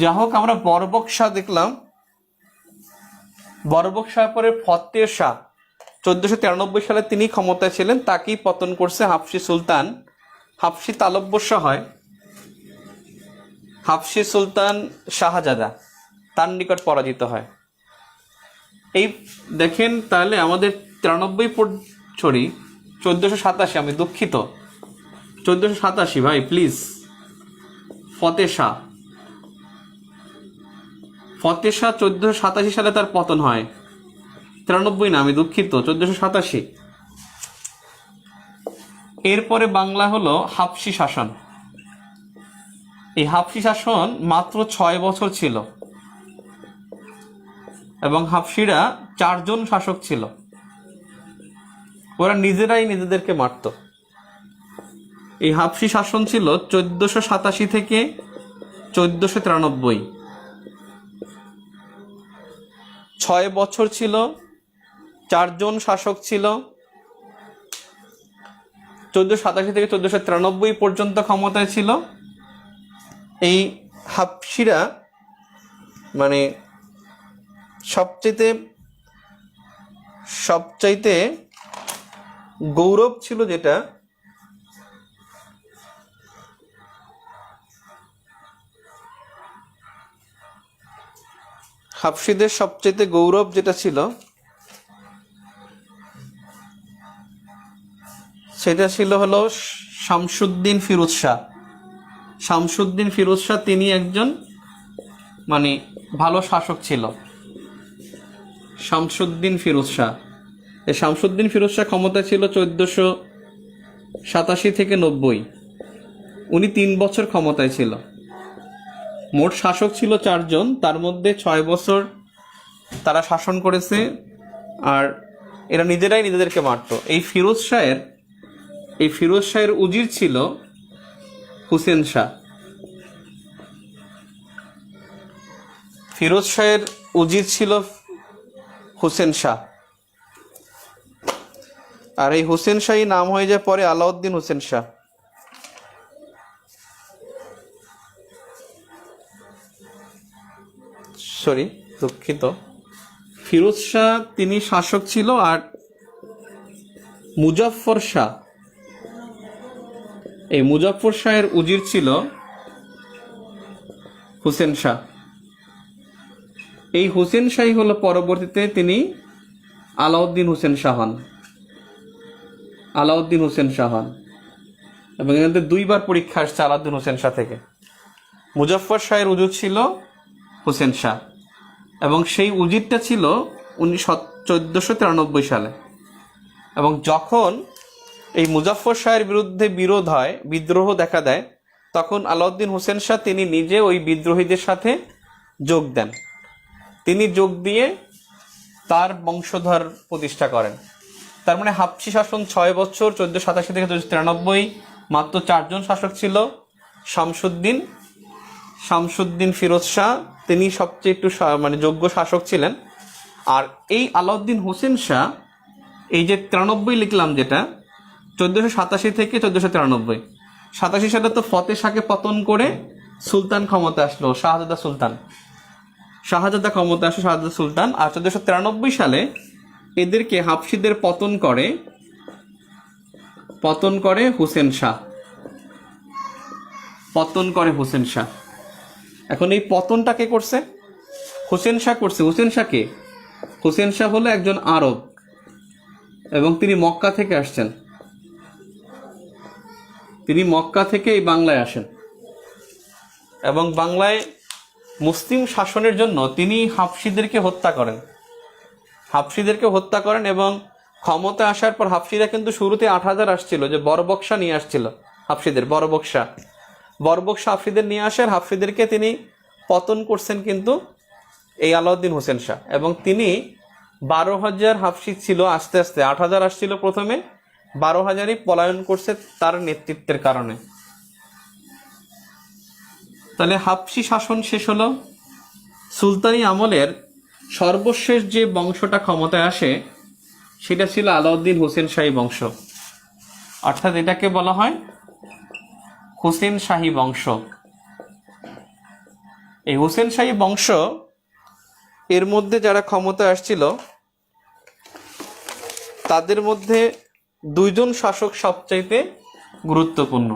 যা হোক, আমরা বরবক শাহ দেখলাম। বরবক শাহ পরে ফতে শাহ 1493 সালে তিনি ক্ষমতায় ছিলেন, তাকেই পতন করছে হাফসি সুলতান। হাফসি তালব্বস্য হয়, হাফসি সুলতান শাহজাদা তার নিকট পরাজিত হয়। এই দেখেন তাহলে আমাদের 1487, আমি দুঃখিত, 1487 ভাই প্লিজ। ফতে শাহ 1487 সালে তার পতন হয়। 93 না, আমি দুঃখিত, 1487। এরপরে বাংলা হলো হাফসি শাসন। এই হাফসি শাসন মাত্র 6 বছর ছিল, এবং হাফসিরা 4 জন শাসক ছিল। ওরা নিজেরাই নিজেদেরকে মারত। এই হাফসি শাসন ছিল 1487 থেকে 1493। 6 বছর ছিল, 4 জন শাসক ছিল। 1487 থেকে 1493 পর্যন্ত ক্ষমতায় ছিল। এই হাফসিরা সবচাইতে গৌরব ছিল যেটা, হাফসিদের সবচাইতে গৌরব যেটা ছিল সেটা ছিল হলো শামসুদ্দিন ফিরোজ শাহ। শামসুদ্দিন ফিরোজ শাহ তিনি একজন ভালো শাসক ছিল। শামসুদ্দিন ফিরোজ শাহ, এই শামসুদ্দিন ফিরোজ শাহ ক্ষমতা ছিল 1487 থেকে 90। উনি 3 বছর ক্ষমতায় ছিল। মোট শাসক ছিল 4 জন, তার মধ্যে 6 বছর তারা শাসন করেছে, আর এরা নিজেরাই নিজেদেরকে মারত। এই ফিরোজ শাহের উজির ছিল হুসেন শাহ। ফিরোজ শাহের উজির ছিল হুসেন শাহ, আর এই হুসেন শাহই নাম হয়ে যায় পরে আলাউদ্দিন হোসেন শাহ। দুঃখিত, ফিরোজ শাহ তিনি শাসক ছিল, আর মুজাফফর শাহ, এই মুজাফফর শাহের উজির ছিল হুসেন শাহ। এই হুসেন শাহই হলো পরবর্তীতে তিনি আলাউদ্দিন হোসেন শাহ হন। এবং এখানে 2 বার পরীক্ষা আসছে আলাউদ্দিন হোসেন শাহ থেকে। মুজাফফর শাহের উজির ছিল হুসেন শাহ, এবং সেই উজিরটা ছিল 1493 সালে। এবং যখন এই মুজাফফর শাহের বিরুদ্ধে বিদ্রোহ দেখা দেয়, তখন আলাউদ্দিন হোসেন শাহ তিনি নিজে ওই বিদ্রোহীদের সাথে যোগ দেন। তিনি যোগ দিয়ে তার বংশধর প্রতিষ্ঠা করেন। তার মানে হাবশি শাসন 6 বছর, 1487 থেকে 1493, মাত্র 4 জন শাসক ছিল। শামসুদ্দিন ফিরোজ শাহ, তিনি সবচেয়ে একটু যোগ্য শাসক ছিলেন। আর এই আলাউদ্দিন হোসেন শাহ, এই যে 93 লিখলাম, যেটা 1487 থেকে 1493, 87 সালে তো ফতে শাহকে পতন করে সুলতান ক্ষমতা আসলো, শাহজাদা ক্ষমতা আসলো, শাহজাদা সুলতান। আর 1493 সালে এদেরকে হাবশিদের পতন করে হুসেন শাহ। এখন এই পতনটা কে করছে? হুসেন শাহ করছে। হুসেন শাহ হলো একজন আরব এবং তিনি মক্কা থেকে আসছেন। তিনি মক্কা থেকে এই বাংলায় আসেন এবং বাংলায় মুসলিম শাসনের জন্য তিনি হাবশিদেরকে হত্যা করেন। এবং ক্ষমতা আসার পর হাবশিরা কিন্তু শুরুতে 8000 আসছিল, যে বড় বক্সা নিয়ে আসছিল হাবশিদের, বড় বক্সা হাবশিদের নিয়ে আসার, হাবশিদেরকে তিনি পতন করছেন কিন্তু এই আলাউদ্দিন হোসেন শাহ। এবং তিনি 12,000 হাবশি ছিল, আস্তে আস্তে 8000 আসছিল প্রথমে, 12,000ই পলায়ন করছে তার নেতৃত্বের কারণে। তাহলে হাবশি শাসন শেষ হলো। সুলতানি আমলের সর্বশেষ যে বংশটা ক্ষমতায় আসে সেটা ছিল আলাউদ্দিন হোসেন শাহী বংশ, অর্থাৎ এটাকে বলা হয় হোসেন শাহী বংশ। এই হোসেন শাহী বংশ এর মধ্যে যারা ক্ষমতায় আসছিল তাদের মধ্যে 2 জন শাসক সবচাইতে গুরুত্বপূর্ণ।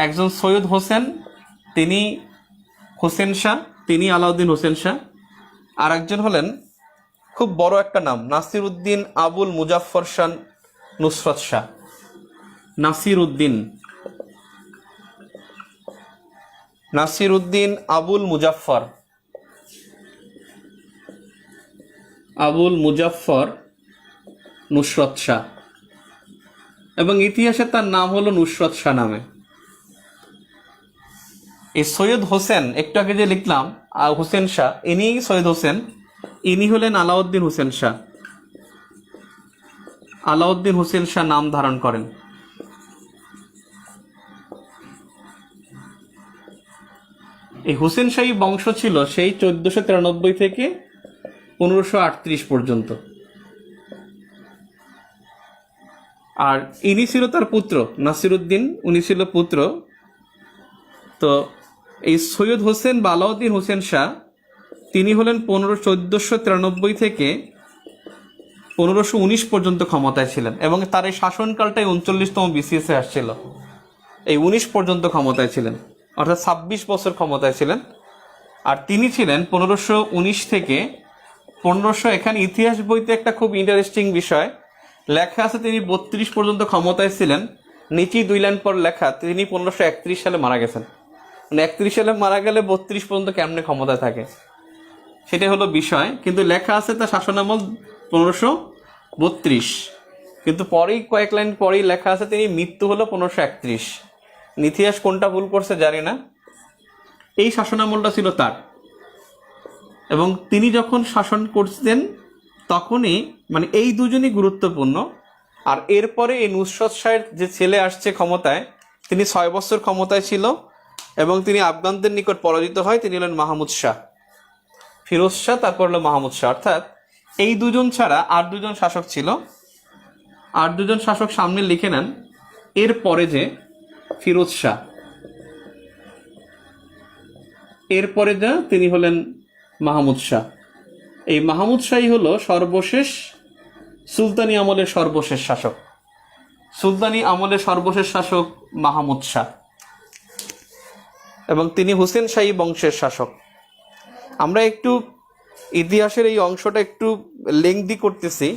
একজন সৈয়দ হোসেন, তিনি আলাউদ্দিন হোসেন শাহ। আর একজন হলেন খুব বড় একটা নাম, নাসিরউদ্দিন আবুল মুজাফফর শাহ নুসরত শাহ। নাসিরউদ্দিন আবুল মুজাফফর নুসরত শাহ, এবং ইতিহাসে তার নাম হলো নুসরত শাহ নামে। এই সৈয়দ হোসেন, একটু আগে যে লিখলাম হোসেন শাহ, ইনি সৈয়দ হোসেন, ইনি হলেন আলাউদ্দিন হোসেন শাহ নাম ধারণ করেন। এই হোসেন শাহী বংশ ছিল সেই 1493 থেকে 1538 পর্যন্ত। আর ইনি ছিল তার পুত্র নাসিরউদ্দিন, উনি ছিল পুত্র। তো এই সৈয়দ হোসেন বা আলাউদ্দিন হোসেন শাহ তিনি হলেন 1493 থেকে 1519 পর্যন্ত ক্ষমতায় ছিলেন, এবং তার এই শাসনকালটাই 39তম BCS-এ আসছিল। এই 19 পর্যন্ত ক্ষমতায় ছিলেন, অর্থাৎ 26 বছর ক্ষমতায় ছিলেন। আর তিনি ছিলেন 1519 থেকে 1500। এখানে ইতিহাস বইতে একটা খুব ইন্টারেস্টিং বিষয় লেখা আছে, তিনি 32 পর্যন্ত ক্ষমতায় ছিলেন। নিচেই 2 লাইন পর লেখা তিনি 1531 সালে মারা গেছেন। মানে 31 সালে মারা গেলে 32 পর্যন্ত কেমনে ক্ষমতায় থাকে, সেটাই হলো বিষয়। কিন্তু লেখা আছে তার শাসনামল 1532, কিন্তু পরেই কয়েক লাইন পরেই লেখা আছে তিনি মৃত্যু হলো 1531। ইতিহাস কোনটা ভুল করছে জানি না, এই শাসনামলটা ছিল তার। এবং তিনি যখন শাসন করতেন তখনই এই দুজনই গুরুত্বপূর্ণ। আর এরপরে এই নুসরত শাহের যে ছেলে আসছে ক্ষমতায়, তিনি 6 বছর ক্ষমতায় ছিল এবং তিনি আফগানদের নিকট পরাজিত হয়। তিনি হলেন মাহমুদ শাহ, ফিরোজ শাহ, তারপর হলো মাহমুদ শাহ। অর্থাৎ এই দুজন ছাড়া আর 2 জন শাসক ছিল। আর 2 জন শাসক সামনে লিখে নেন। এরপরে যে ফিরোজ শাহ, এরপরে যা তিনি হলেন মাহমুদ শাহ। এই মাহমুদ শাহই হলো সর্বশেষ সুলতানি আমলের সর্বশেষ শাসক মাহমুদ শাহ, এবং তিনি হুসেন শাহী বংশের শাসক। আমরা একটু ইতিহাসের এই অংশটা একটু লেংদি করতেছি,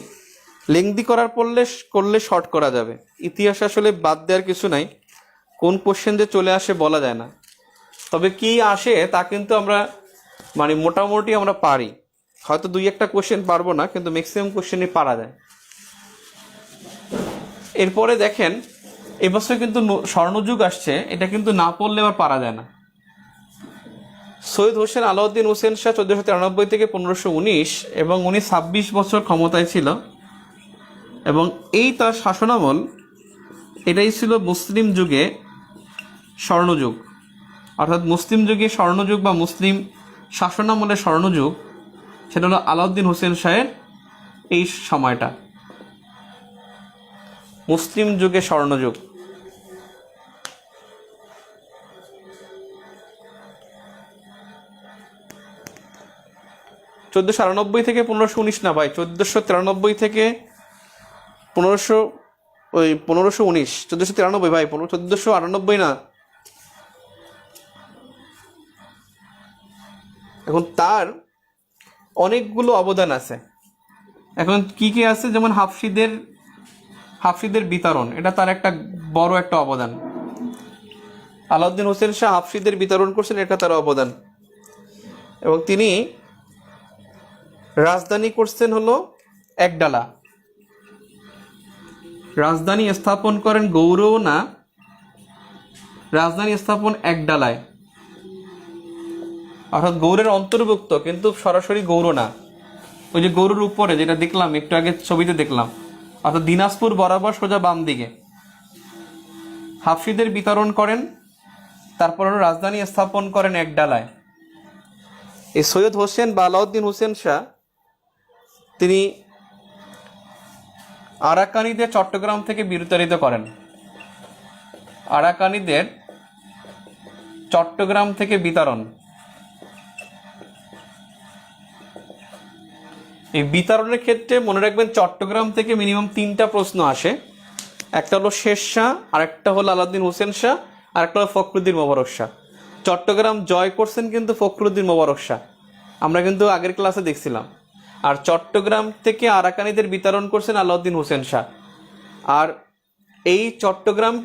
লেংদি করলে শর্ট করা যাবে। ইতিহাস আসলে বাদ দেওয়ার কিছু নাই, কোন কোশ্চেন যে চলে আসে বলা যায় না। তবে কি আসে তা কিন্তু আমরা মোটামুটি আমরা পারি। হয়তো 2-1টা কোশ্চেন পারবো না, কিন্তু ম্যাক্সিমাম কোশ্চেনই পারা যায়। এরপরে দেখেন এবছর কিন্তু স্বর্ণযুগ আসছে, এটা কিন্তু না পড়লে আবার পারা যায় না। সৈয়দ হোসেন আলাউদ্দিন হোসেন শাহ 1493 থেকে 1519, এবং উনি 26 বছর ক্ষমতায় ছিল, এবং এই তার শাসনামল, এটাই ছিল মুসলিম যুগে স্বর্ণযুগ। অর্থাৎ মুসলিম যুগে স্বর্ণযুগ বা মুসলিম শাসনামলের স্বর্ণযুগ, সেটা হলো আলাউদ্দিন হোসেন শাহের এই সময়টা, মুসলিম যুগে স্বর্ণযুগ। চোদ্দশো 98 থেকে 1519 না ভাই, 1493 থেকে 1519, 1493 ভাই, 1498 না। এখন তার অনেকগুলো অবদান আছে। এখন কি কি আছে, যেমন হাফসিদের বিতরণ, এটা তার একটা বড় একটা অবদান। আলাউদ্দিন হোসেন শাহ হাফসিদের বিতরণ করছেন, এটা তার অবদান। এবং তিনি রাজধানী করছেন হলো একডালা, রাজধানী স্থাপন করেন গৌড়ও না, রাজধানী স্থাপন একডালায়, অর্থাৎ গৌড়ের অন্তর্ভুক্ত কিন্তু সরাসরি গৌড় না। ওই যে গৌড়ের উপরে যেটা দেখলাম একটু আগে ছবিতে দেখলাম, অর্থাৎ দিনাজপুর বরাবর সোজা বাম দিকে। হাফসিদের বিতরণ করেন, তারপর রাজধানী স্থাপন করেন একডালায়। এই সৈয়দ হোসেন বা আলাউদ্দিন হোসেন শাহ তিনি আরাকানিদের চট্টগ্রাম থেকে বিতাড়িত করেন, আরাকানিদের চট্টগ্রাম থেকে বিতাড়ন। এই বিতরণের ক্ষেত্রে মনে রাখবেন চট্টগ্রাম থেকে মিনিমাম 3টা প্রশ্ন আসে। একটা হলো শের শাহ, আরেকটা হলো আলাউদ্দিন হোসেন শাহ, আরেকটা হলো ফখরুদ্দিন মোবারক শাহ। চট্টগ্রাম জয় করছেন কিন্তু ফখরুদ্দিন মোবারক শাহ, আমরা কিন্তু আগের ক্লাসে দেখছিলাম। আর চট্টগ্রাম থেকে আরাকানিদের বিতরণ করছেন আলাউদ্দিন হোসেন শাহ। আর এই চট্টগ্রাম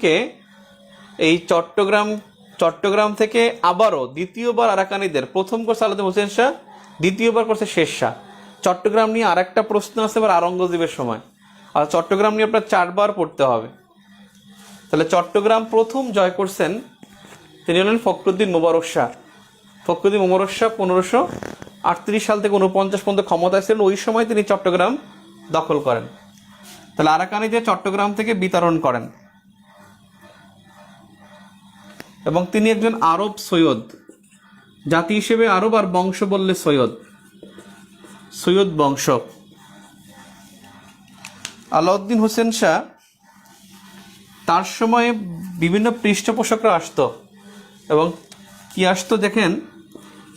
থেকে আবারও দ্বিতীয়বার আরাকানিদের, প্রথম করছে আলাউদ্দিন হোসেন শাহ, দ্বিতীয়বার করছে শের শাহ। চট্টগ্রাম নিয়ে আরেকটা প্রশ্ন আছে এবার আওরঙ্গজেবের সময়, আর চট্টগ্রাম নিয়ে আপনার 4বার পড়তে হবে। তাহলে চট্টগ্রাম প্রথম জয় করছেন তিনি হলেন ফখরুদ্দিন মোবারক শাহ। ফখরুদ্দিন মোবারক শাহ 1538 সাল থেকে 49 পর্যন্ত ক্ষমতায় ছিলেন, ওই সময় তিনি চট্টগ্রাম দখল করেন। তাহলে আরাকানিদের চট্টগ্রাম থেকে বিতরণ করেন, এবং তিনি একজন আরব সৈয়দ, জাতি হিসেবে আরব, আর বংশ বললে সৈয়দ বংশ। আলাউদ্দিন হোসেন শাহ তার সময়ে বিভিন্ন পৃষ্ঠপোষকরা আসতো, এবং কি আসতো দেখেন,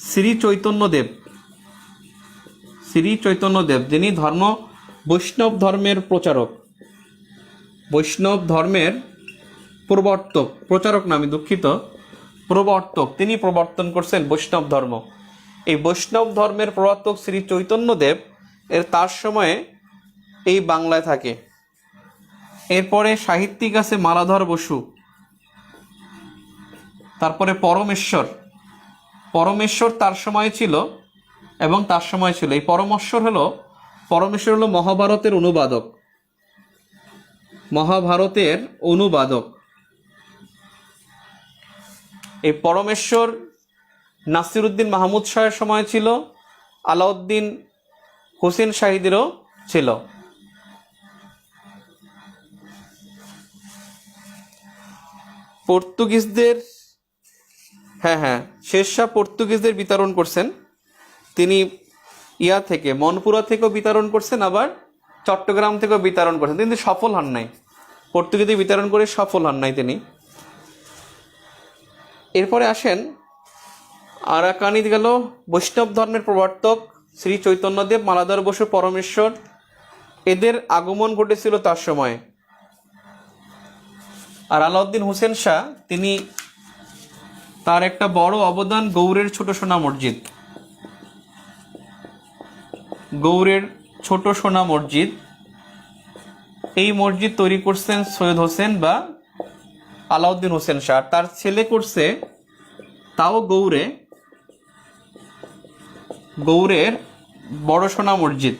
শ্রী চৈতন্যদেব যিনি বৈষ্ণব ধর্মের প্রচারক, বৈষ্ণব ধর্মের প্রবর্তক, তিনি প্রবর্তন করছেন বৈষ্ণব ধর্ম। এই বৈষ্ণব ধর্মের প্রবর্তক শ্রী চৈতন্যদেব তার সময়ে এই বাংলায় থাকে। এরপরে সাহিত্যিক আছে মালাধর বসু, তারপরে পরমেশ্বর তার সময় ছিল, এবং তার সময় ছিল। এই পরমেশ্বর হলো মহাভারতের অনুবাদক। এই পরমেশ্বর নাসিরউদ্দিন মাহমুদ শাহের সময় ছিল, আলাউদ্দিন হোসেন শাহিদেরও ছিল। পর্তুগিজদের শের শাহ পর্তুগিজদের বিতরণ করছেন, তিনি মনপুরা থেকেও বিতরণ করছেন, আবার চট্টগ্রাম থেকেও বিতরণ করছেন। তিনি সফল হন নাই, পর্তুগিজদের বিতরণ করে সফল হন নাই তিনি। এরপরে আসেন আরাকানি গেল বৈষ্ণব ধর্মের প্রবর্তক শ্রী চৈতন্যদেব, মালাধর বসু, পরমেশ্বর, এদের আগমন ঘটেছিল তার সময়ে। আর আলাউদ্দিন হোসেন শাহ তিনি, তার একটা বড় অবদান গৌড়ের ছোট সোনা মসজিদ, এই মসজিদ তৈরি করছেন সৈয়দ হোসেন বা আলাউদ্দিন হোসেন শাহ। তার ছেলে করছে, তাও গৌড়ের বড় সোনা মসজিদ।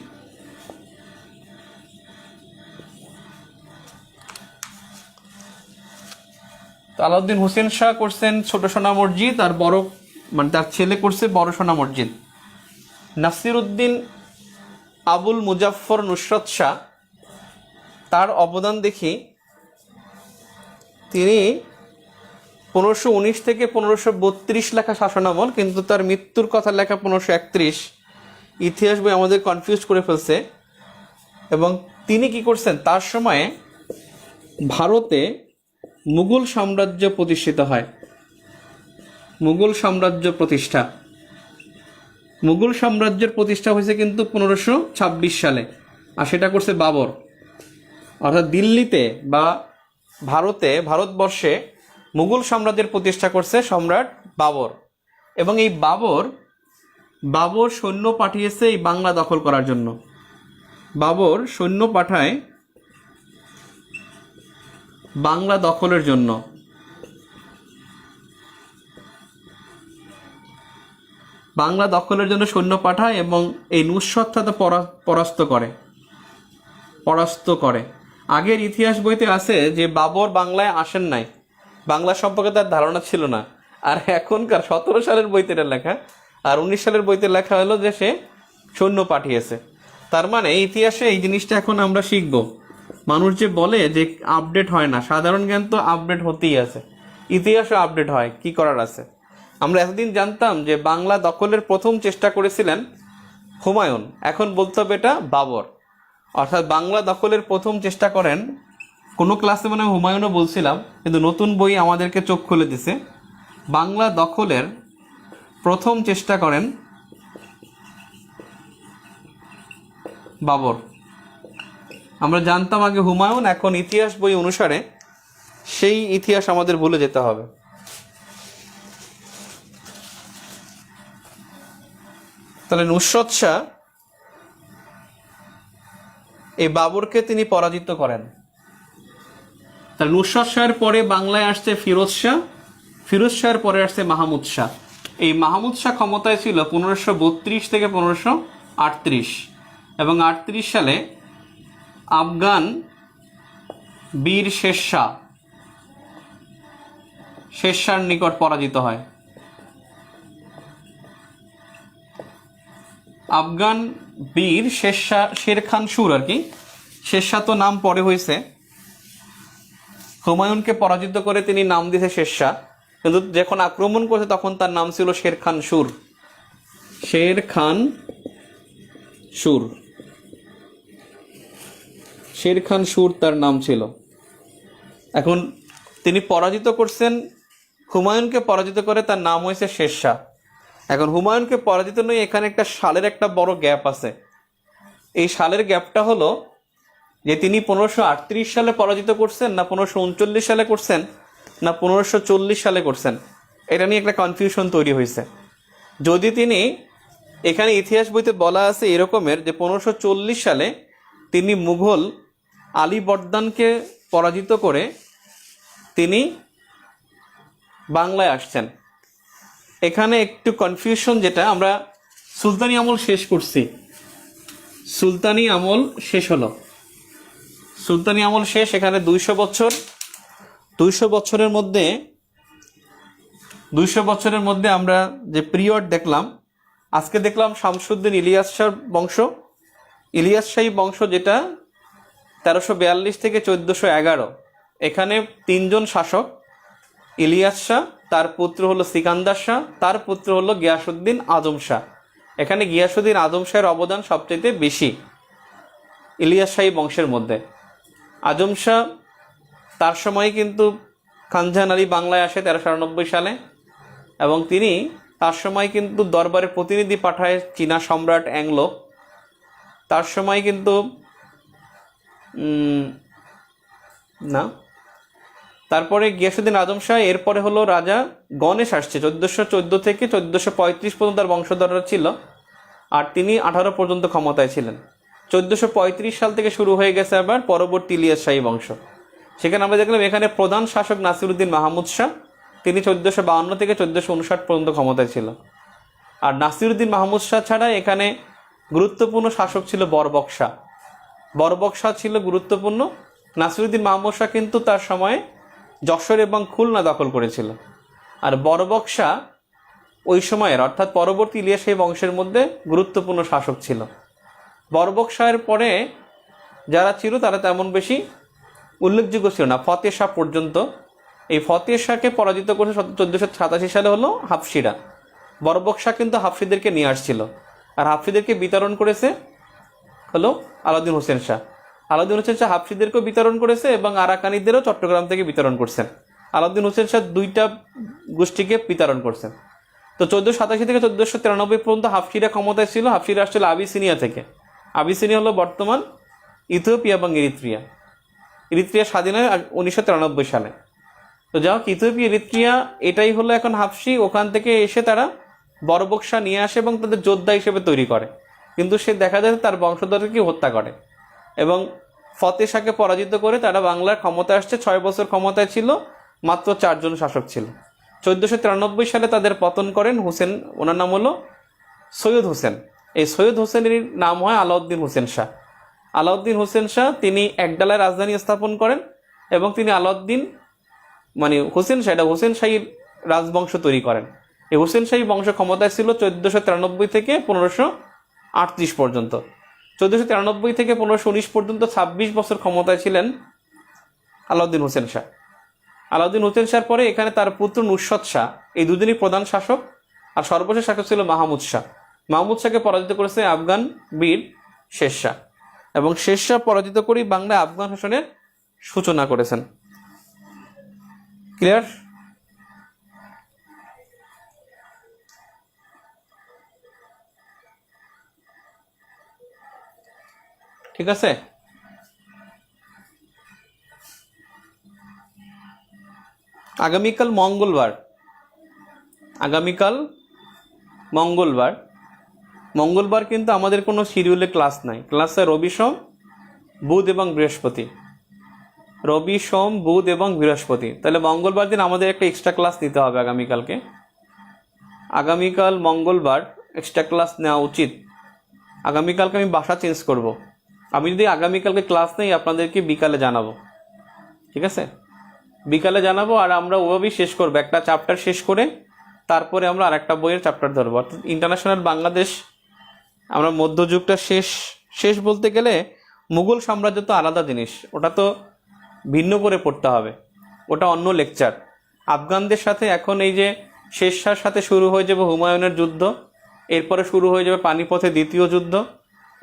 আলাউদ্দিন হোসেন শাহ করছেন ছোট সোনা মসজিদ, আর বড় মানে তার ছেলে করছে বড় সোনা মসজিদ। নাসির উদ্দিন আবুল মুজাফফর নুসরত শাহ, তার অবদান দেখি তিনি 1519 থেকে 1532 লেখা শাসনামল, কিন্তু তার মৃত্যুর কথা লেখা 1531। ইতিহাস বই আমাদের কনফিউজ করে ফেলছে। এবং তিনি কি করছেন, তার সময়ে ভারতে মুঘল সাম্রাজ্য প্রতিষ্ঠিত হয়। মুঘল সাম্রাজ্য প্রতিষ্ঠা, মুঘল সাম্রাজ্যের প্রতিষ্ঠা হয়েছে কিন্তু 1526 সালে, আর সেটা করছে বাবর। অর্থাৎ দিল্লিতে বা ভারতবর্ষে মুঘল সাম্রাজ্যের প্রতিষ্ঠা করছে সম্রাট বাবর। এবং এই বাবর সৈন্য পাঠিয়েছে এই বাংলা দখল করার জন্য। বাবর সৈন্য পাঠায় বাংলা দখলের জন্য। বাংলা দখলের জন্য সৈন্য পাঠায় এবং এই নুসরত শাহ পরাস্ত করে। আগের ইতিহাস বইতে আছে যে বাবর বাংলায় আসেন নাই, বাংলা সম্পর্কে তার ধারণা ছিল না। আর এখনকার 17 সালের বইতে লেখা, আর 19 সালের বইতে লেখা হলো যে সে সৈন্য পাঠিয়েছে। তার মানে ইতিহাসে এই জিনিসটা এখন আমরা শিখব। মানুষ যে বলে যে আপডেট হয় না, সাধারণ জ্ঞান তো আপডেট হতেই আছে, ইতিহাসও আপডেট হয়, কি করার আছে। আমরা এতদিন জানতাম যে বাংলা দখলের প্রথম চেষ্টা করেছিলেন হুমায়ুন, এখন বলতে হবে এটা বাবর। অর্থাৎ বাংলা দখলের প্রথম চেষ্টা করেন, কোনো ক্লাসে মানে হুমায়ুনও বলছিলাম, কিন্তু নতুন বই আমাদেরকে চোখ খুলে দিছে। বাংলা দখলের প্রথম চেষ্টা করেন বাবর। আমরা জানতাম আগে হুমায়ুন, এখন ইতিহাস বই অনুসারে সেই ইতিহাস আমাদের ভুলে যেতে হবে। তাহলে নুসরত শাহ এই বাবরকে তিনি পরাজিত করেন। তাহলে নুসরত শাহের পরে বাংলায় আসছে ফিরোজ শাহ, ফিরোজ শাহের পরে আসছে মাহমুদ শাহ। এই মাহমুদ শাহ ক্ষমতায় ছিল 1532 থেকে 1538, এবং 38 সালে আফগান বীর শের শাহর নিকট পরাজিত হয়। আফগান বীর শের খান সুর আর কি, শের শাহ তো নাম পরে হয়েছে। হুমায়ুনকে পরাজিত করে তিনি নাম দিয়েছে শের শাহ, কিন্তু যখন আক্রমণ করছে তখন তার নাম ছিল শের খান সুর। শের খান সুর তার নাম ছিল। এখন তিনি পরাজিত করছেন, হুমায়ুনকে পরাজিত করে তার নাম হয়েছে শের শাহ। এখন হুমায়ুনকে পরাজিত নয়, এখানে একটা সালের একটা বড় গ্যাপ আছে। এই সালের গ্যাপটা হলো যে তিনি 1538 সালে পরাজিত করছেন, না 1539 সালে করছেন, না 1540 সালে করছেন, এটা নিয়ে একটা কনফিউশন তৈরি হয়েছে। যদি তিনি, এখানে ইতিহাস বইতে বলা আছে এরকমের যে 1540 সালে তিনি মুঘল আলী বর্দানকে পরাজিত করে তিনি বাংলায় আসছেন। এখানে একটু কনফিউশন, যেটা আমরা সুলতানি আমল শেষ করছি, সুলতানি আমল শেষ হলো, সুলতানি আমল শেষ। এখানে 200 বছরের মধ্যে 200 বছরের মধ্যে আমরা যে পিরিয়ড দেখলাম, আজকে দেখলাম শামসুদ্দিন ইলিয়াস শাহ বংশ, ইলিয়াস শাহী বংশ, যেটা 1342 থেকে 1411। এখানে 3 জন শাসক, ইলিয়াস শাহ, তার পুত্র হলো সিকান্দার শাহ, তার পুত্র হলো গিয়াসউদ্দিন আজম শাহ। এখানে গিয়াসউদ্দিন আজম শাহের অবদান সবচেয়ে বেশি ইলিয়াস শাহী বংশের মধ্যে। আজম শাহ তার সময় কিন্তু খানজাহান আলী বাংলায় আসে 1398 সালে, এবং তিনি তার সময় কিন্তু দরবারে প্রতিনিধি পাঠায় চীনা সম্রাট অ্যাংলো। তার সময় কিন্তু না, তারপরে গিয়াসউদ্দিন আজম শাহ, এরপরে হলো রাজা গণেশ আসছে 1414 থেকে 1435 পর্যন্ত তার বংশধররা ছিল, আর তিনি 18 পর্যন্ত ক্ষমতায় ছিলেন। 1435 সাল থেকে শুরু হয়ে গেছে আবার পরবর্তী ইলিয়াস শাহী বংশ। সেখানে আমরা দেখলাম এখানে প্রধান শাসক নাসিরউদ্দিন মাহমুদ শাহ, তিনি 1452 থেকে 1459 পর্যন্ত ক্ষমতায় ছিল। আর নাসিরউদ্দিন মাহমুদ শাহ ছাড়া এখানে গুরুত্বপূর্ণ শাসক ছিল বরবকশা। বরবকশা ছিল গুরুত্বপূর্ণ। নাসিরুদ্দিন মাহমুদ শাহ কিন্তু তার সময়ে যশোর এবং খুলনা দখল করেছিল। আর বরবকশা ওই সময়ের অর্থাৎ পরবর্তী ইলিয়াস বংশের মধ্যে গুরুত্বপূর্ণ শাসক ছিল। বরবকশাহের পরে যারা ছিল তারা তেমন বেশি উল্লেখযোগ্য ছিল না, ফতেহ শাহ পর্যন্ত। এই ফতেহ শাহকে পরাজিত করেছে 1487 সালে হলো হাফসিরা। বরবকশাহ কিন্তু হাফসিদেরকে নিয়ে আসছিল, আর হাফসিদেরকে বিতরণ করেছে হলো আলাউদ্দিন হোসেন শাহ। আলাউদ্দিন হোসেন শাহ হাফসিদেরকেও বিতরণ করেছে এবং আরাকানিদেরও চট্টগ্রাম থেকে বিতরণ করছেন। আলাউদ্দিন হোসেন শাহ দুইটা গোষ্ঠীকে বিতরণ করছেন। তো 1487 থেকে 1493 পর্যন্ত হাফসিরা ক্ষমতায় ছিল। হাফসিরা আসছিল আবিসিনিয়া থেকে। আবিসিনিয়া হলো বর্তমান ইথিওপিয়া এবং এরিত্রিয়া। এরিত্রিয়া স্বাধীন হয় 1993 সালে। তো যাই হোক, ইথিওপিয়া এরিত্রিয়া এটাই হলো এখন হাফসি। ওখান থেকে এসে তারা বরবকশা নিয়ে আসে এবং তাদের যোদ্ধা হিসেবে তৈরি করে, কিন্তু সে দেখা যায় তার বংশধরকে হত্যা করে এবং ফতেহ শাহকে পরাজিত করে তারা বাংলার ক্ষমতায় আসছে। 6 বছর ক্ষমতায় ছিল, মাত্র 4 জন শাসক ছিল। 1493 সালে তাদের পতন করেন হোসেন, ওনার নাম হলো সৈয়দ হোসেন। এই সৈয়দ হোসেনের নাম হয় আলাউদ্দিন হোসেন শাহ। আলাউদ্দিন হোসেন শাহ তিনি একডালায় রাজধানী স্থাপন করেন এবং তিনি আলাউদ্দিন মানে হোসেন শাহ, এটা হোসেন শাহী রাজবংশ তৈরি করেন। এই হোসেন শাহী বংশ ক্ষমতায় ছিল 1493 থেকে 1538 পর্যন্ত। 1493 থেকে 1519 পর্যন্ত 26 বছর ক্ষমতায় ছিলেন আলাউদ্দিন হোসেন শাহ। আলাউদ্দিন হোসেন শাহর পরে এখানে তার পুত্র নুসরত শাহ, এই দুদিনই প্রধান শাসক। আর সর্বশেষ শাসক ছিল মাহমুদ শাহ। মাহমুদ শাহকে পরাজিত করেছে আফগান বীর শের শাহ, এবং শের শাহ পরাজিত করেই বাংলায় আফগান শাসনের সূচনা করেছেন। ক্লিয়ার? ঠিক আছে। আগামীকাল মঙ্গলবার কিন্তু আমাদের কোনো শিডিউলে ক্লাস নাই। ক্লাসে রবি, সোম, বুধ এবং বৃহস্পতি। তাহলে মঙ্গলবার দিন আমাদের একটা এক্সট্রা ক্লাস নিতে হবে আগামীকালকে। আগামীকাল মঙ্গলবার এক্সট্রা ক্লাস নেওয়া উচিত। আগামীকালকে আমি বাসা চেঞ্জ করব। আমি যদি আগামীকালকে ক্লাস নেই আপনাদেরকে বিকালে জানাবো, ঠিক আছে? বিকালে জানাবো, আর আমরা ওভাবেই শেষ করবো। একটা চ্যাপ্টার শেষ করে তারপরে আমরা আরেকটা বইয়ের চ্যাপ্টার ধরবো। অর্থাৎ ইন্টারন্যাশনাল বাংলাদেশ আমরা মধ্যযুগটা শেষ বলতে গেলে মুঘল সাম্রাজ্য তো আলাদা জিনিস, ওটা তো ভিন্ন করে পড়তে হবে, ওটা অন্য লেকচার। আফগানদের সাথে এখন এই যে শের শাহর সাথে শুরু হয়ে যাবে হুমায়ুনের যুদ্ধ, এরপরে শুরু হয়ে যাবে পানিপথে দ্বিতীয় যুদ্ধ,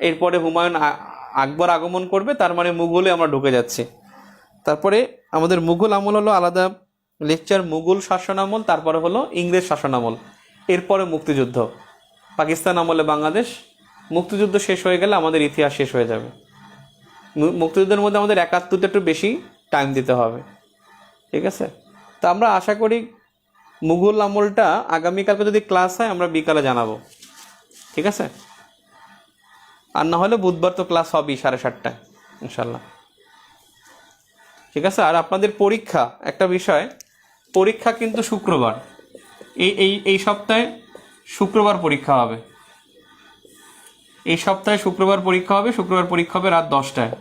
এরপরে হুমায়ুন আকবর আগমন করবে, তার মানে মুঘলে আমরা ঢুকে যাচ্ছি। তারপরে আমাদের মুঘল আমল হলো আলাদা লেকচার, মুঘল শাসন আমল, তারপরে হলো ইংরেজ শাসন আমল, এরপরে মুক্তিযুদ্ধ, পাকিস্তান আমলে বাংলাদেশ। মুক্তিযুদ্ধ শেষ হয়ে গেলে আমাদের ইতিহাস শেষ হয়ে যাবে। মুক্তিযুদ্ধের মধ্যে আমাদের 71টা একটু বেশি টাইম দিতে হবে, ঠিক আছে? তো আমরা আশা করি মুঘল আমলটা আগামীকালকে যদি ক্লাস হয় আমরা বিকালে জানাবো, ঠিক আছে? আর না হলে বুধবার তো ক্লাস হবেই 7:30টায় ইনশাল্লাহ, ঠিক আছে? আর আপনাদের পরীক্ষা, একটা বিষয়, পরীক্ষা কিন্তু শুক্রবার, এই সপ্তাহে শুক্রবার পরীক্ষা হবে। এই সপ্তাহে শুক্রবার পরীক্ষা হবে। শুক্রবার পরীক্ষা হবে রাত 10টায়।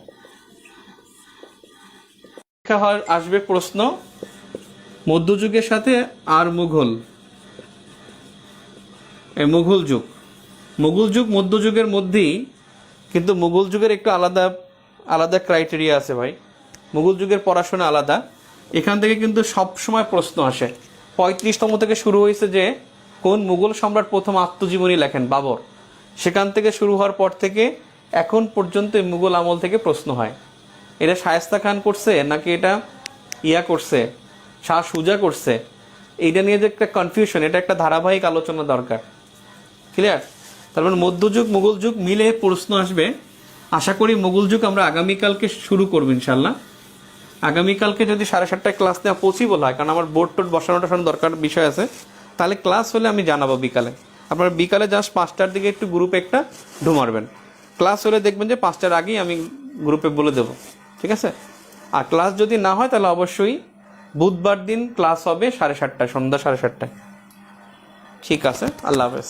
পরীক্ষা আসবে প্রশ্ন মধ্যযুগের সাথে আর মুঘল যুগ। মধ্যযুগের মধ্যেই, কিন্তু মুঘল যুগের একটু আলাদা ক্রাইটেরিয়া আছে ভাই। মুঘল যুগের পড়াশোনা আলাদা। এখান থেকে কিন্তু সবসময় প্রশ্ন আসে। 35তম থেকে শুরু হয়েছে যে কোন মুঘল সম্রাট প্রথম আত্মজীবনী লেখেন, বাবর। সেখান থেকে শুরু হওয়ার পর থেকে এখন পর্যন্ত মুঘল আমল থেকে প্রশ্ন হয়। এটা শায়েস্তা খান করছে নাকি এটা করছে, শাহ সুজা করছে, এইটা নিয়ে যে একটা কনফিউশন, এটা একটা ধারাবাহিক আলোচনা দরকার। ক্লিয়ার? তারপর মধ্যযুগ মুঘল যুগ মিলে প্রশ্ন আসবে। আশা করি মুঘল যুগ আমরা আগামীকালকে শুরু করবো ইনশাল্লাহ। আগামীকালকে যদি 7:30টায় ক্লাস নেওয়া পসিবল হয়, কারণ আমার বোর্ড বসানোটা দরকার বিষয় আছে, তাহলে ক্লাস হলে আমি জানাবো বিকালে। আপনারা বিকালে জাস্ট 5টার দিকে একটু গ্রুপে একটা ঢুমারবেন। ক্লাস হলে দেখবেন যে 5টার আগেই আমি গ্রুপে বলে দেবো, ঠিক আছে? আর ক্লাস যদি না হয় তাহলে অবশ্যই বুধবার দিন ক্লাস হবে 7:30টায়, সন্ধ্যা 7:30টায়। ঠিক আছে, আল্লাহ হাফেজ।